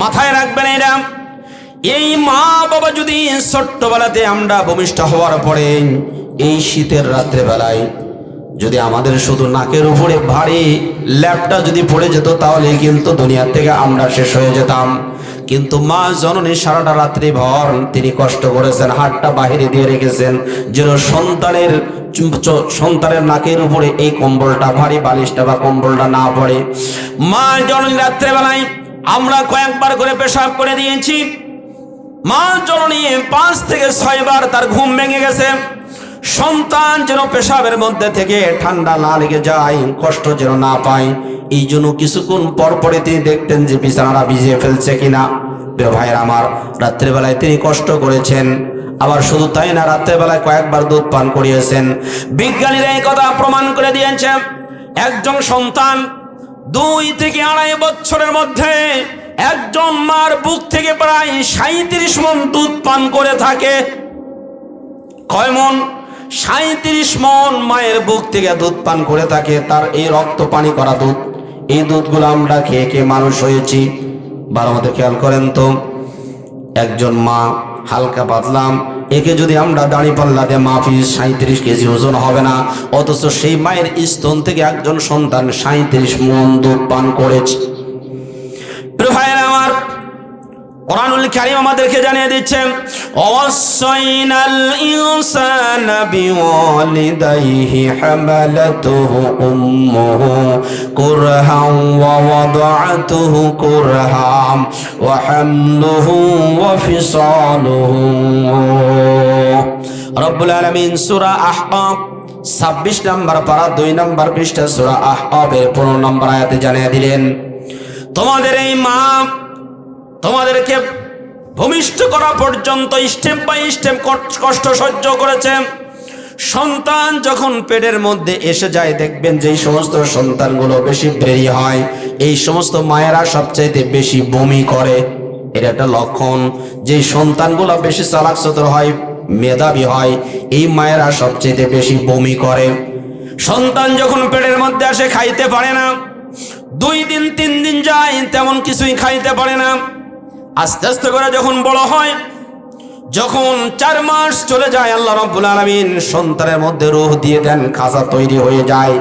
মাথায় রাখবেন, এরা এই মা বাবা যদি ছোট্টবেলাতে আমরা ভূমিষ্ঠ হওয়ার পরে এই শীতের রাত্রে বেলায় যদি আমাদের শুধু নাকের উপরে ভারী ল্যাপটা যদি পড়ে যেত তাহলে কিন্তু দুনিয়া থেকে আমরা শেষ হয়ে যেতাম। কিন্তু মা জননী সারাটা রাত্রি ভর তিনি কষ্ট করেছেন, হাতটা বাহিরে দিয়ে রেখেছেন যেন সন্তানের সন্তানের নাকের উপরে এই কম্বলটা, ভারী বালিশটা বা কম্বলটা না পড়ে। মা জননী রাত্রেবেলায় আমরা কয়েকবার করে পেশাব করে দিয়েছি। মা জননী 5 থেকে 6 বার তার ঘুম ভেঙে গেছে। সন্তান যেন পেশাবের মধ্যে থেকে ঠান্ডা না লেগে যায়, কষ্ট যেন না পায়, এই জন্য কিছুক্ষণ পর পরে তিনি দেখতেন যে বিছানাটা ভিজিয়ে ফেলছে কিনা। প্রিয় ভাইয়ের আমার, রাত্রেবেলায় তিনি কষ্ট করেছেন। আবার শুধু তাই না, রাত্রেবেলায় কয়েকবার দুধ পান করিয়েছেন। বিজ্ঞানীরা এই কথা প্রমাণ করে দিয়েছে, একজন সন্তান 2 থেকে 2.5 বছরের মধ্যে একজন মার বুক থেকে প্রায় 37 মণ দুধ পান করে থাকে। কয় মণ? 37 মণ মায়ের বুক থেকে দুধ পান করে থাকে। তার এই রক্ত পানি করা দুধ, এই দুধগুলো আমরা খেয়ে খেয়ে মানুষ হয়েছি। ভালো মতো খেয়াল করেন তো, একজন মা হালকা পাতলাম, একে যদি আমরা দাঁড়ি পাল্লা দিয়ে মাপি 37 কেজি ওজন হবে না, অথচ সেই মায়ের স্তন থেকে একজন সন্তান 37 মণ দুধ পান করেছে। প্রিয় ভাইয়েরা আমার, কোরআনুল কারীম আমাদেরকে জানিয়ে দিচ্ছে, ওয়াসাইনাল ইনসানা বিওয়ালিদাইহি হামালাতুহু উম্মুহু কুরহান ওয়া ওয়াদাআতুহু কুরহান ওয়া হামলুহু ওয়া ফিসালুহু। রব্বুল আলামিন সূরা আহকাফ 26 নম্বর পারা 2 নম্বর পৃষ্ঠা সূরা আহকাফের 15 নম্বর আয়াতে জানিয়ে দিলেন, তোমাদের এই মা তোমাদেরকে ভূমিষ্ঠ করা পর্যন্ত স্টেপ বাই স্টেপ কষ্ট সহ্য করেছে। সন্তান যখন পেটের মধ্যে এসে যায়, দেখবেন যে এই সমস্ত সন্তানগুলো বেশি দেরি হয়, এই সমস্ত মায়েরা সবচাইতে বেশি বমি করে। এটা একটা লক্ষণ, যে সন্তানগুলো বেশি চালাক চতুর হয়, মেধাবী হয়, এই মায়েরা সবচাইতে বেশি বমি করে। সন্তান যখন পেটের মধ্যে আসে খাইতে পারে না, 2 দিন 3 দিন যায় তেমন কিছুই খাইতে পারে না। আস্তে আস্তে করে যখন বড় হয়, যখন 4 মাস চলে যায়, আল্লাহ রাব্বুল আলামিন সন্তানের মধ্যে রূহ দিয়ে দেন, খাঁচা তৈরি হয়ে যায়।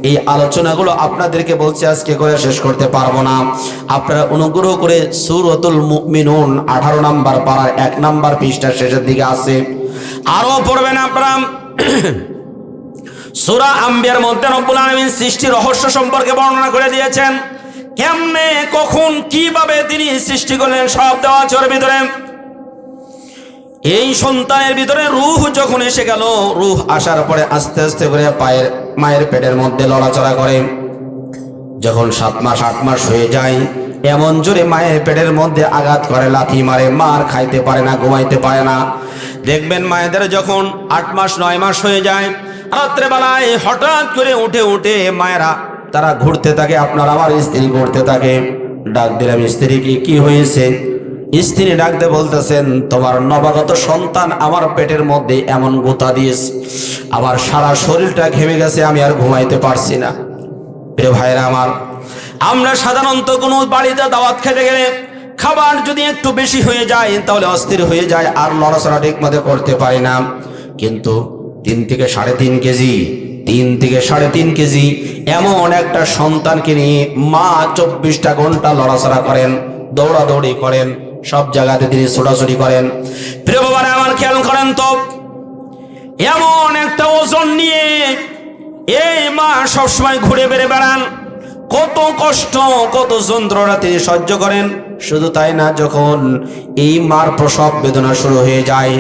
এই আলোচনাগুলো আপনাদেরকে বলছি, আজকে করে শেষ করতে পারবো না। আপনারা অনুগ্রহ করে সূরাতুল মুমিনুন 18 নম্বর পারার 1 নম্বর পৃষ্ঠার শেষের দিকে আছে, আরো পড়বেন আপনারা। সূরা আম্বিয়ার মধ্যে রব্বুল আলামিন সৃষ্টির রহস্য সম্পর্কে বর্ণনা করে দিয়েছেন, কেমনে কখন কিভাবে তিনি সৃষ্টি করলেন, সব দেওয়া আছে ওর ভিতরে। এই সন্তানের ভিতরে রূহ যখন এসে গেল, রূহ আসার পরে আস্তে আস্তে করে মায়ের পেটের মধ্যে লড়াচড়া করে। যখন 7 মাস 8 মাস হয়ে যায়, এমন জোরে মায়ের পেটের মধ্যে আঘাত করে, লাথি মারে, মার খাইতে পারে না, ঘুমাইতে পারে না। দেখবেন মায়েদের যখন 8 মাস 9 মাস হয়ে যায়, রাত্রেবেলায় হঠাৎ করে উঠে উঠে মায়েরা তারা ঘুরতে থাকে। আপনার আমার স্ত্রী ঘুরতে থাকে। ডাক দিলাম স্ত্রীকে, কি হয়েছে? স্ত্রী ডাকতে বলতেছেন, তোমার নবাগত সন্তান আমার পেটের মধ্যে এমন গোতা দিয়েছে, আবার সারা শরীরটা ঘেমে গেছে, আমি আর ঘুমাইতে পারছি না। প্রিয় ভাইরা আমার, আমরা সাধারণত কোনো বাড়িতে দাওয়াত খেতে গেলে খাবার যদি একটু বেশি হয়ে যায় তাহলে অস্থির হয়ে যায়, আর লড়াচড়া ঠিক মতো করতে পারি না। কিন্তু 3 থেকে 3.5 কেজি, 3 থেকে 3.5 কেজি এমন একটা সন্তানকে নিয়ে মা 24টা ঘন্টা লড়াচড়া করেন, দৌড়াদৌড়ি করেন, সব জায়গাতে তিনি ছোটাছুটি করেন। প্রিয় বাবারা আমার, খেয়াল করেন তো, এমন একটা ওজন নিয়ে এই মা সবসময় ঘুরে বেড়ে বেড়ান। কত কষ্ট, কত যন্ত্রণা তিনি সহ্য করেন। শুধু তাই না, যখন এই মার প্রসব বেদনা শুরু হয়ে যায়,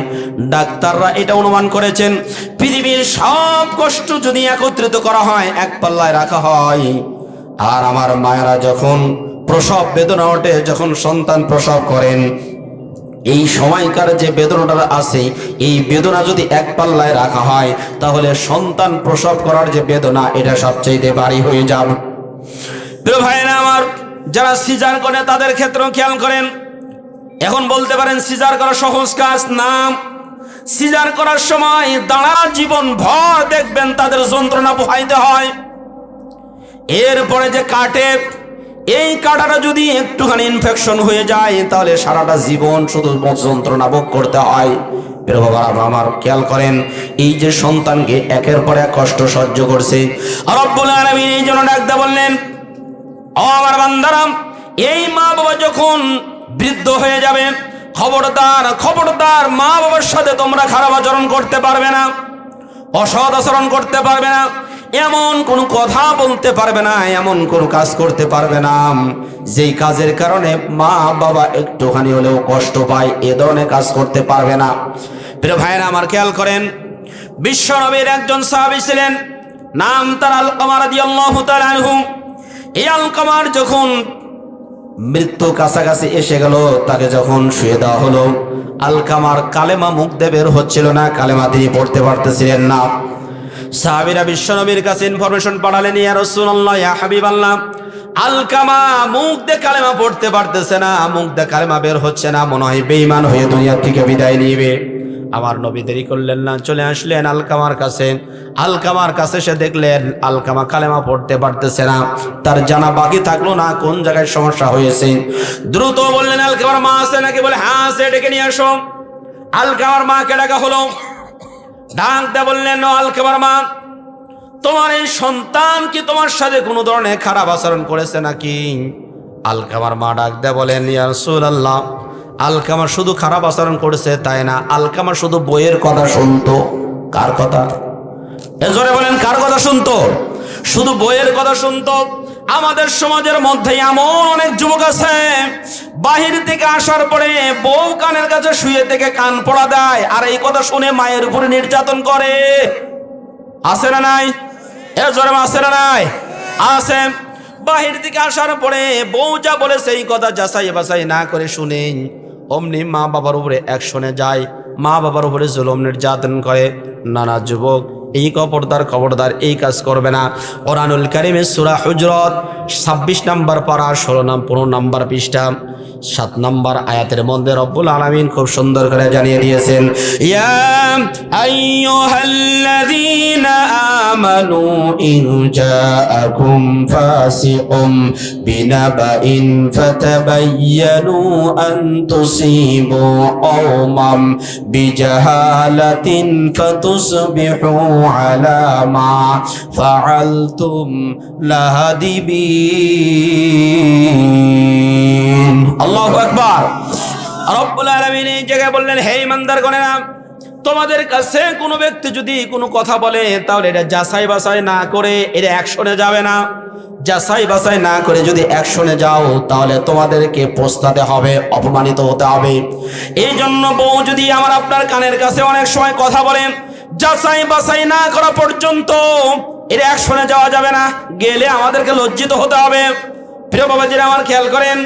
ডাক্তাররা এটা অনুমান করেছেন, পৃথিবীর সব কষ্ট যদি একত্রিত করা হয়, এক পাল্লায় রাখা হয়, আর আমার মায়েরা যখন প্রসব বেদনা ওঠে, যখন সন্তান প্রসব করেন, এই সময়কার যে বেদনাটা আছে, এই বেদনা যদি এক পাল্লায় রাখা হয়, তাহলে সন্তান প্রসব করার যে বেদনা, এটা সবচেয়ে ভারী হয়ে যাবে। প্রিয় ভাইরা আমার, যারা সিজার করে তাদের ক্ষেত্রেও খেয়াল করেন। এখন বলতে পারেন সিজার করা সহজ কাজ না। সিজার করার সময় দাঁড়া জীবন ভর দেখবেন তাদের যন্ত্রণা পোহাইতে হয়। এরপরে যে কাটে, এই কাটাটা যদি একটুখানি ইনফেকশন হয়ে যায়, তাহলে সারাটা জীবন শুধু যন্ত্রণা ভোগ করতে হয়। প্রিয় বাবা আমার, খেয়াল করেন, এই যে সন্তানকে একের পর এক কষ্ট সহ্য করছে, রব্বুল আলামিন এই জন্য ডাকতে বললেন, ও আমার বান্দারা, এই মা বাবা যখন বৃদ্ধ হয়ে যাবে, খবরদার খবরদার মা বাবার সাথে তোমরা খারাপ আচরণ করতে পারবে না। অসৎ আচরণ করতে পারবে না, এমন কোনো কথা বলতে পারবে না, এমন কোনো কাজ করতে পারবে না যেই কাজের কারণে মা বাবা একটুখানি হলেও কষ্ট পায়, এ ধরনের কাজ করতে পারবে না। প্রিয় ভাইরা আমার, খেয়াল করেন, বিশ্ব নবীর একজন সাহাবী ছিলেন, নাম তার আলকামা রাদিয়াল্লাহু তাআলা আনহু। এই আলকামার যখন মৃত্যু কাছাকাছি এসে গেল, তাকে যখন শুয়ে দেওয়া হলো, আলকামার কালেমা মুখ দিয়ে বের হচ্ছিল না, কালেমা তিনি পড়তে পারতেছিলেন না। সাহাবীরা বিশ্বনবীর কাছে ইনফরমেশন পাঠালেন, ইয়া রাসূলুল্লাহ, ইয়া হাবিবাল্লাহ, আলকামা মুখ দিয়ে কালেমা পড়তে পারতেছে না, মুখ দিয়ে কালেমা বের হচ্ছে না, মনে হয় বেঈমান হয়ে দুনিয়া থেকে বিদায় নিবে। আমার নবী দেরি করলেন না, চলে আসলেন আলকামার কাছে। আলকামার কাছে সে দেখলেন আলকামা কালেমা পড়তে পারতেছে না, তার জানা বাকি থাকলো না কোন জায়গায় সমস্যা হয়েছে। দ্রুত বললেন, আলকামার মা আছে নাকি? বলে হ্যাঁ আছে, ডেকে নিয়ে আসো। আলকামার মাকে ডাকা হলো। ডাক দিয়ে বললেন, আলকামার মা, তোমার এই সন্তান কি তোমার সাথে কোনো ধরনের খারাপ আচরণ করেছে নাকি? আলকামার মা ডাক দিয়ে বলেন, ইয়া রাসূলুল্লাহ, আলকামা শুধু খারাপ আচরণ করেছে তাই না, আলকামা শুধু বইয়ের কথা শুনতো। কার কথা? এজরে বলেন, কার কথা শুনতো? শুধু বইয়ের কথা শুনতো। আমাদের সমাজের মধ্যে এমন অনেক যুবক আছে, বাহির থেকে আসার পরে বউ কানের কাছে শুয়ে থেকে কান পড়া দেয়, আর এই কথা শুনে মায়ের উপরে নির্যাতন করে। আছে না নাই? এজরে আছে না নাই? আছে। বাহির থেকে আসার পরে বউ যা বলেছে এই কথা যাচাই বাছাই না করে শুনে অমনি মা বাবার উপরে অ্যাকশনে যায়, মা বাবার উপরে জুলুম নির্যাতন করে। নানা যুবক, এই খবরদার এই কাজ করবে না। কোরআনুল কারীমের সূরা হুজরাত 26 নম্বর পারা 15 নম্বর পৃষ্ঠা 7 নম্বর আয়াতের মধ্যে রব্বুল আলামিন খুব সুন্দর করে জানিয়ে দিয়েছেন, ইয়া আইয়ুহাল্লাযীনা আমানু ইন জাআকুম ফাসিকুম বিনাবাইন ফাতাবায়্যানু আন তুসিবু কওমান বিজাহালাতিন ফাতুসবিহু আলা মা ফাআলতুম লাহাদিবিন। আল্লাহু আকবার। রব্বুল আলামিন এই জায়গায় বললেন, হে ইমানদারগণেরা, তোমাদের কাছে কোনো ব্যক্তি যদি কোনো কথা বলে তাহলে এটা যাচাই বাছাই না করে এটা অ্যাকশনে যাবে না। যাচাই বাছাই না করে যদি অ্যাকশনে যাও তাহলে তোমাদেরকে পস্তাতে হবে, অপমানিত হতে হবে। এই জন্য বউ যদি আমার আপনার কানের কাছে অনেক সময় কথা বলেন, যাচাই বাছাই না করা পর্যন্ত এর অ্যাকশনে যাওয়া যাবে না, গেলে আমাদেরকে লজ্জিত হতে হবে। প্রিয় বাবাজিরা আমার, খেয়াল করেন,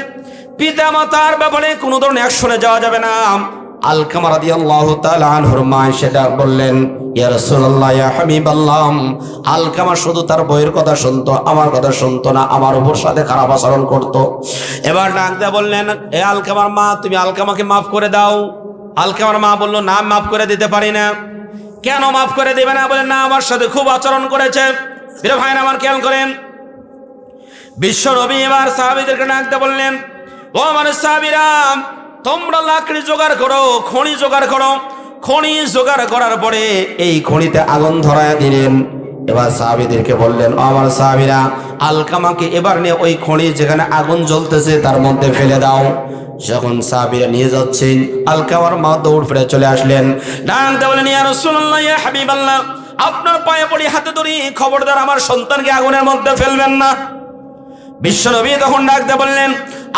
পিতা মাতার ব্যাপারে কোনো ধরনের অ্যাকশনে যাওয়া যাবে না। আলকামা রাদিয়াল্লাহু তাআলা আনহুর মা সেটা বললেন, ইয়া রাসূলুল্লাহ, ইয়া হাবিবাল্লাহ, আলকামা শুধু তার বইয়ের কথা শুনতো, আমার কথা শুনতো না, আমার উপর সাথে খারাপ আচরণ করতো। এবার ডাক দিয়ে বললেন, এ আলকামার মা, তুমি আলকামাকে মাফ করে দাও। আলকামার মা বলল, না, মাফ করে দিতে পারি না। কেন মাফ করে দেবে না? বলেন, না, আমার সাথে খুব আচরণ করেছে। প্রিয় ভাইরা আমার, খেয়াল করেন, বিশ্ব নবী এবার সাহাবীদেরকে ডাক দিয়ে বললেন, ও আমার সাহাবীরা, তোমরা লাকড়ি জোগাড় করো, খড়ি জোগাড় করো। খড়ি জোগাড় করার পরে এই খড়িতে আগুন ধরায় দিলেন। এবার সাহাবীদেরকে বললেন, ও আমার সাহাবীরা, আলকামাকে এবার নিয়ে ওই খড়ি যেখানে আগুন জ্বলতেছে তার মধ্যে ফেলে দাও। যখন সাহাবীরা নিয়ে যাচ্ছেন, আলকামার মা দৌড় ফিরে চলে আসলেন। ডাক দিয়ে বলেন, ইয়া রাসূলুল্লাহ, ইয়া হাবিবাল্লাহ, আপনার পায়ে পড়ি, হাতে ধরি, খবরদার আমার সন্তানকে আগুনের মধ্যে ফেলবেন না। বিশ্বনবী তখন ডাক দিয়ে বললেন,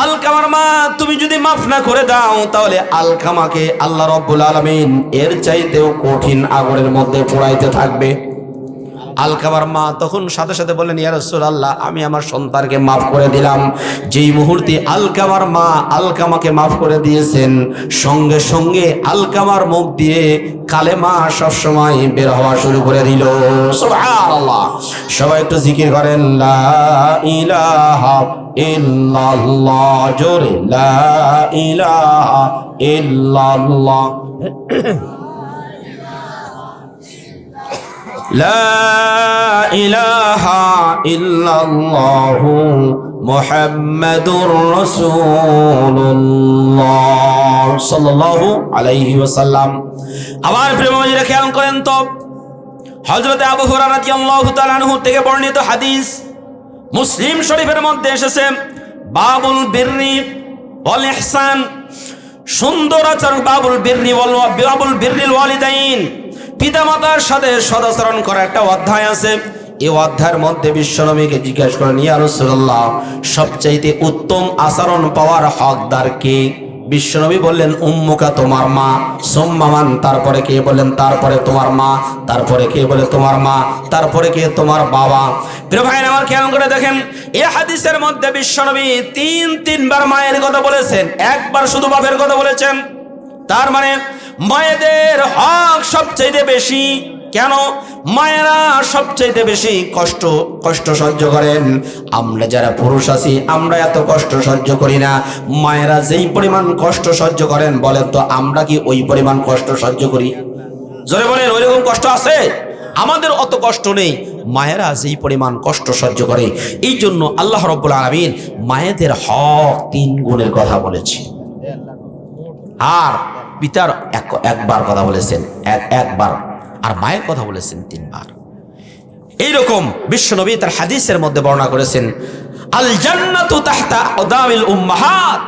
আলকামার মা, তুমি যদি মাফ না করে দাও তাহলে আলকামাকে আল্লাহ রাব্বুল আলামিন এর চাইতেও কঠিন আগুনের মধ্যে পোড়াইতে থাকবে। আলকামার মা তখন সাথে সাথে বললেন, ইয়া রাসূলুল্লাহ, আমি আমার সন্তানকে মাফ করে দিলাম। যেই মুহূর্তে আলকামার মা আলকামাকে মাফ করে দিয়েছেন, সঙ্গে সঙ্গে আলকামার মুখ দিয়ে কালেমা সবসময় বের হওয়া শুরু করে দিল। সুবহানাল্লাহ। সবাই একটু জিকির করেন, লা ইলাহা ইল্লাল্লাহ, জোরে লা ইলাহা ইল্লাল্লাহ, লা ইলাহা ইল্লাল্লাহু মুহাম্মাদুর রাসূলুল্লাহ সাল্লাল্লাহু আলাইহি ওয়াসাল্লাম। আমার প্রিয় মুমিনরা, খেয়াল করেন তো, হযরত আবু হুরায়রা রাদিয়াল্লাহু তাআলা আনহু থেকে বর্ণিত হাদিস মুসলিম শরীফের মধ্যে এসেছে, বাবুল বিররি ওয়াল ইহসান, সুন্দর আচরণ, বাবুল বিররিল ওয়ালিদাইন, পিতামাতার সাথে সদাচরণ করা একটা অধ্যায় আছে। এই অধ্যায়ের মধ্যে বিশ্বনবীকে জিজ্ঞাসা করেন, ইয়া রাসূলুল্লাহ, সবচাইতে উত্তম আচরণ পাওয়ার হকদার কে? বিশ্বনবী বললেন, উম্মুকা, তোমার মা। সুম্মামান, তারপরে কে? বললেন, তারপরে তোমার মা। তারপরে কে? বলে তোমার মা। তারপরে কে? তোমার বাবা। প্রিয় ভাই আমার খেয়াল করে দেখেন, এই হাদিসের মধ্যে বিশ্বনবী তিনবার মায়ের কথা বলেছেন, একবার শুধু বাপের কথা বলেছেন। তার মানে মায়েদের হক সবচাইতে বেশি। কেন? মায়েরা সবচাইতে বেশি কষ্ট সহ্য করেন। আমরা যারা পুরুষ আছি, আমরা এত কষ্ট সহ্য করি না। মায়েরা যেই পরিমাণ কষ্ট সহ্য করেন, বলেন তো আমরা কি ওই পরিমাণ কষ্ট সহ্য করি? জোরে বলেন, ওইরকম কষ্ট আছে? আমাদের অত কষ্ট নেই, মায়েরা যেই পরিমাণ কষ্ট সহ্য করে। এই জন্য আল্লাহ রাব্বুল আলামিন মায়েদের হক 3 গুণের কথা বলেছে। আর পিতার একবার কথা বলেছেন, একবার, আর মায়ের কথা বলেছেন 3 বার। এইরকম বিশ্বনবী তার হাদিসের মধ্যে বর্ণনা করেছেন, আল জান্নাতু তাহতা আদামিল উম্মাহাত,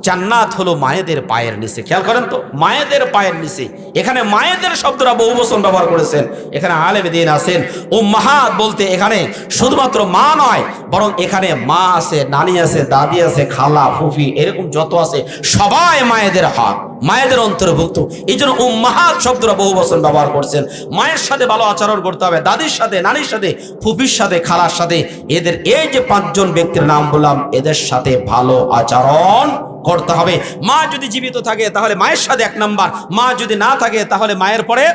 জান্নাত হলো মায়েদের পায়ের নিচে। খেয়াল করেন তো, মায়েদের পায়ের নিচে। এখানে মায়েদের শব্দটা বহু বচন ব্যবহার করেছেন। এখানে আলেমে দ্বীন আছেন, উম্মাহাত বলতে এখানে শুধুমাত্র মা নয়, বরং এখানে মা আছে, নানি আছে, দাদি আছে, খালা, ফুফি, এরকম যত আছে সবাই মায়েদের হক, মায়েদের অন্তর্ভুক্ত। এই জন্য উম্মাহাত শব্দটা বহু বচন ব্যবহার করছেন। মায়ের সাথে ভালো আচরণ করতে হবে, দাদির সাথে, নানির সাথে, ফুফির সাথে, খালার সাথে। এদের এই যে 5 জন ব্যক্তির নাম বললাম, এদের সাথে ভালো আচরণ করতে হবে। মা যদি জীবিত থাকে তাহলে মায়ের সাথে 1 নাম্বার, মা যদি না থাকে তাহলে মায়ের পরে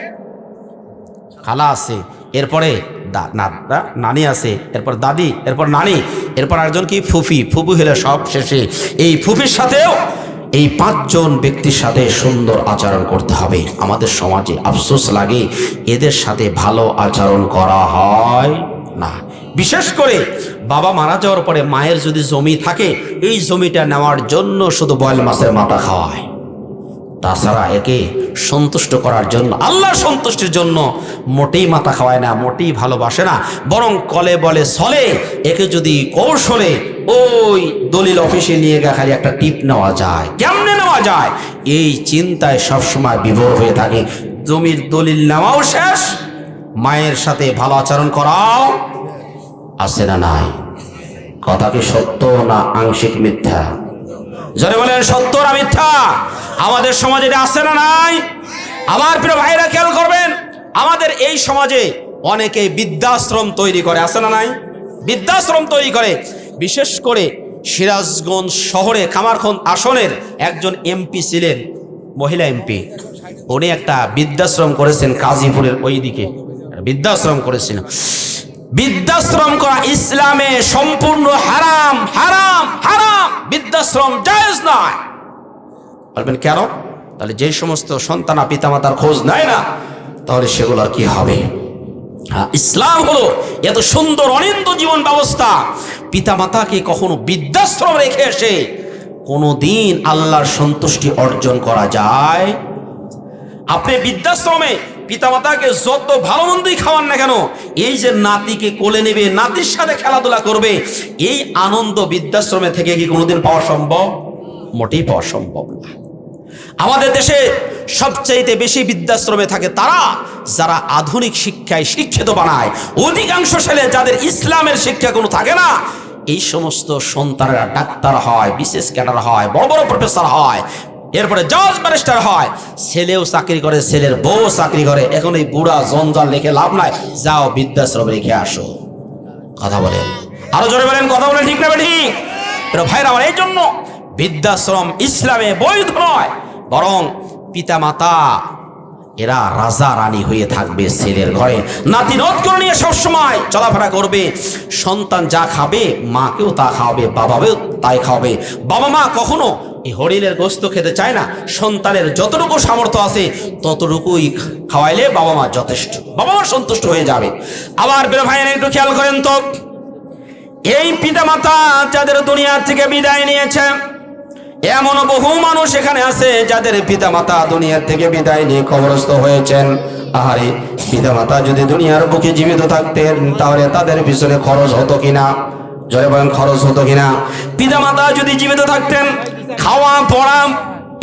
খালা আছে, এরপরে নানি আছে, এরপর দাদি, এরপর নানি, এরপর একজন কি ফুফি। ফুফি হলে সব শেষে। এই ফুফির সাথেও এই 5 জন ব্যক্তির সাথে সুন্দর আচরণ করতে হবে। আমাদের সমাজে আফসোস লাগে, এদের সাথে ভালো আচরণ করা হয় না। বিশেষ করে বাবা মারা যাওয়ার পরে মায়ের যদি জমি থাকে, এই জমিটা নেওয়ার জন্য শুধু বয়েল মাছের মাথা খাওয়ায়। তাছাড়া একে সন্তুষ্ট করার জন্য, আল্লাহর সন্তুষ্টির জন্য মোটেই মাথা খাওয়ায় না, মোটেই ভালোবাসে না। বরং কলে বলে চলে, একে যদি কৌশলে ওই দলিল অফিসে নিয়ে গিয়ে খালি একটা টিপ নেওয়া যায়, কেমনে নেওয়া যায়, এই চিন্তায় সবসময় বিভোর হয়ে থাকে। জমির দলিল নেওয়াও শেষ, মায়ের সাথে ভালো আচরণ করাও আছে না নাই? কথা কি সত্য না আংশিক মিথ্যা? যারা বলেন সত্য না মিথ্যা? আমাদের সমাজে এটা আছে না নাই? আমার প্রিয় ভাইরা খেয়াল করবেন, আমাদের এই সমাজে অনেকেই বৃদ্ধাশ্রম তৈরি করে, আছে না নাই? বৃদ্ধাশ্রম তৈরি করে। বিশেষ করে সিরাজগঞ্জ শহরে কামারখন্দ আসনের একজন এমপি ছিলেন, মহিলা এমপি। উনি একটা বৃদ্ধাশ্রম করেছেন কাজীপুরের ওই দিকে, বৃদ্ধাশ্রম করেছেন। বৃদ্ধাশ্রম করা ইসলামে সম্পূর্ণ হারাম, হারাম, হারাম। বৃদ্ধাশ্রম জায়েজ নয়। বলবেন কেন? তাহলে যে সমস্ত সন্তানা পিতামাতার খোঁজ নেয় না, তাহলে সেগুলোর কি হবে? ইসলাম হলো এত সুন্দর অনিন্দ জীবন ব্যবস্থা। পিতামাতাকে কখনো বৃদ্ধাশ্রম রেখে এসে কোনোদিন আল্লাহর সন্তুষ্টি অর্জন করা যায়? আপনি বৃদ্ধাশ্রমে পিতামাতাকে যত ভালো মন্দই খাওয়ান না কেন, এই যে নাতিকে কোলে নেবে, নাতির সাথে খেলাধুলা করবে, এই আনন্দ বৃদ্ধাশ্রমে থেকে কি কোনোদিন পাওয়া সম্ভব? মোটেই পাওয়া সম্ভব না। আমাদের দেশে সবচাইতে বেশি বৃদ্ধাশ্রমে থাকে তারা যারা আধুনিক শিক্ষায় শিক্ষিত বানায়। অধিকাংশ ছেলে যাদের ইসলামের শিক্ষা কোনো থাকে না, এই সমস্ত সন্তানেরা ডাক্তার হয়, বিশেষ ক্যাডার হয়, বড় বড় প্রফেসর হয়, এরপরে জজ ব্যারিস্টার হয়। ছেলেও চাকরি করে, ছেলের বউ চাকরি করে। এখন এই বুড়া জঞ্জাল রেখে লাভ নাই, যাও বৃদ্ধাশ্রম রেখে আসো। কথা বলেন, আরো জোরে বলেন, কথা বলেন, ঠিক না ঠিক? ভাইরা আমার, এই জন্য বৃদ্ধাশ্রম ইসলামে বৈধ নয়, বরং পিতামাতা এরা রাজা রানী হয়ে থাকবে ছেলের ঘরে, নাতি নতকর নিয়ে সবসময় চলাফেরা করবে। সন্তান যা খাবে মাকেও তা খাওয়াবে, বাবাকেও তাই খাওয়াবে। বাবা মা কখনো এই হরিণের গোস্ত খেতে চায় না। সন্তানের যতটুকু সামর্থ্য আছে ততটুকুই খাওয়াইলে বাবা মা যথেষ্ট, বাবা মা সন্তুষ্ট হয়ে যাবে। আবার বেরো ভাইয়েরা একটু খেয়াল করেন তো, এই পিতামাতা যাদের দুনিয়া থেকে বিদায় নিয়েছে, এমন বহু মানুষ এখানে আছে যাদের পিতামাতা দুনিয়া থেকে বিদায় নিয়ে কবরস্থ হয়েছেন। আহারে, পিতামাতা যদি দুনিয়ার বুকে জীবিত থাকতেন তাহলে তাদের পিছনে খরচ হতো কিনা? জোরে বলেন, খরচ হতো কিনা? পিতামাতা যদি জীবিত থাকতেন, খাওয়া পড়া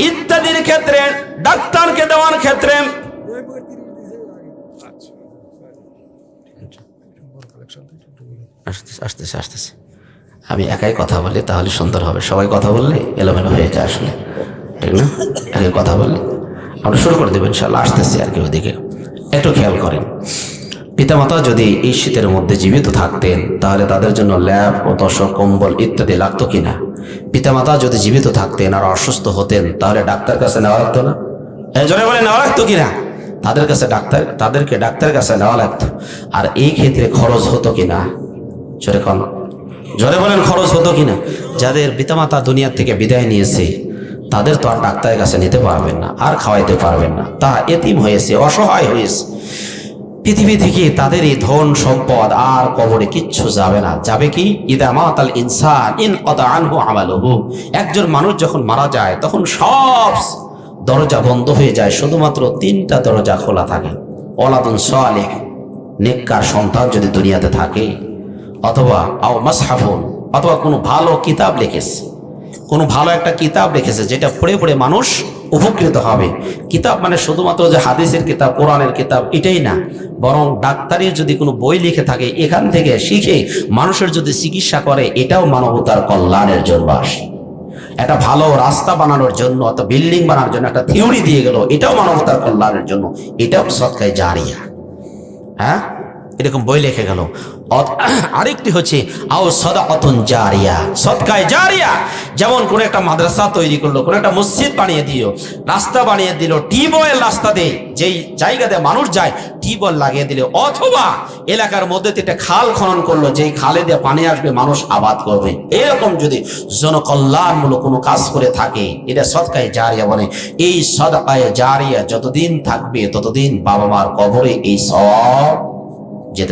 ইত্যাদির ক্ষেত্রে, ডাক্তারকে দেওয়ার ক্ষেত্রে আসতেছে আসতেছে আসতেছে। আমি একাই কথা বলি তাহলে সুন্দর হবে, সবাই কথা বললে এলোমেলো হয়ে যায় আসলে, ঠিক না? একাই কথা বললে আমরা শুরু করে দেবো ইনশাল্লাহ। আসতেছি আর কি ওদিকে, একটু খেয়াল করেন। পিতামাতা যদি এই শীতের মধ্যে জীবিত থাকতেন তাহলে তাদের জন্য ল্যাব ও তোশক কম্বল ইত্যাদি লাগতো কিনা? পিতামাতা যদি জীবিত থাকতেন আর অসুস্থ হতেন তাহলে ডাক্তার কাছে নেওয়া লাগতো না? জোরে বলে নেওয়া লাগতো কিনা? তাদেরকে ডাক্তারের কাছে নেওয়া লাগতো। আর এই ক্ষেত্রে খরচ হতো কিনা? জোরে বলেন খরচ হতো কিনা? যাদের পিতামাতা দুনিয়া থেকে বিদায় নিয়েছে তাদের তো আর ডাক্তারের কাছে নিতে পারবেন না, আর খাওয়াইতে পারবেন না, তা এতিম হয়েছে, অসহায় হয়েছে। পৃথিবী থেকে তাদের এই ধন সম্পদ আর কবরে কিচ্ছু যাবে না। যাবে কি? ইদা মাতাল ইনসান ইনকাতা আনহু আমালুহু। একজন মানুষ যখন মারা যায় তখন সব দরজা বন্ধ হয়ে যায়, শুধুমাত্র 3টা দরজা খোলা থাকে। ওয়ালাদুন সালিহ, নেককার সন্তান যদি দুনিয়াতে থাকে, অথবা আও মাসহাফুন, অথবা কোনো ভালো কিতাব লিখেছে, কোনো ভালো একটা কিতাব লিখেছে যেটা পড়ে পড়ে মানুষ উপকৃত হবে। কিতাব মানে শুধুমাত্র যে হাদিসের কিতাব, কোরআনের কিতাব এটাই না, বরং ডাক্তারের যদি কোনো বই লিখে থাকে এখান থেকে শিখে মানুষের যদি চিকিৎসা করে, এটাও মানবতার কল্যাণের জন্য আসে। একটা ভালো রাস্তা বানানোর জন্য, একটা বিল্ডিং বানানোর জন্য একটা থিওরি দিয়ে গেল, এটাও মানবতার কল্যাণের জন্য, এটাও সদকায়ে জারিয়া। হ্যাঁ, এরকম বই লিখে গেল। আরেকটি হচ্ছে আও সাদাকাতুন জারিয়া, সদকায়ে জারিয়া। যেমন কোন একটা মাদ্রাসা তৈরি করলো, কোন একটা মসজিদ বানিয়ে দিল, রাস্তা বানিয়ে দিল, টিউবওয়েল রাস্তা দিয়ে যেই জায়গাতে মানুষ যায় টিউবওয়েল লাগিয়ে দিল, অথবা এলাকার মধ্যে একটা খাল খনন করলো, যেই খালে দিয়ে পানি আসবে মানুষ আবাদ করবে। এরকম যদি জনকল্যাণমূলক কোনো কাজ করে থাকে, এটা সদকায়ে জারিয়া বলে। এই সদকায়ে জারিয়া যতদিন থাকবে ততদিন বাবা মার কবরে এই সব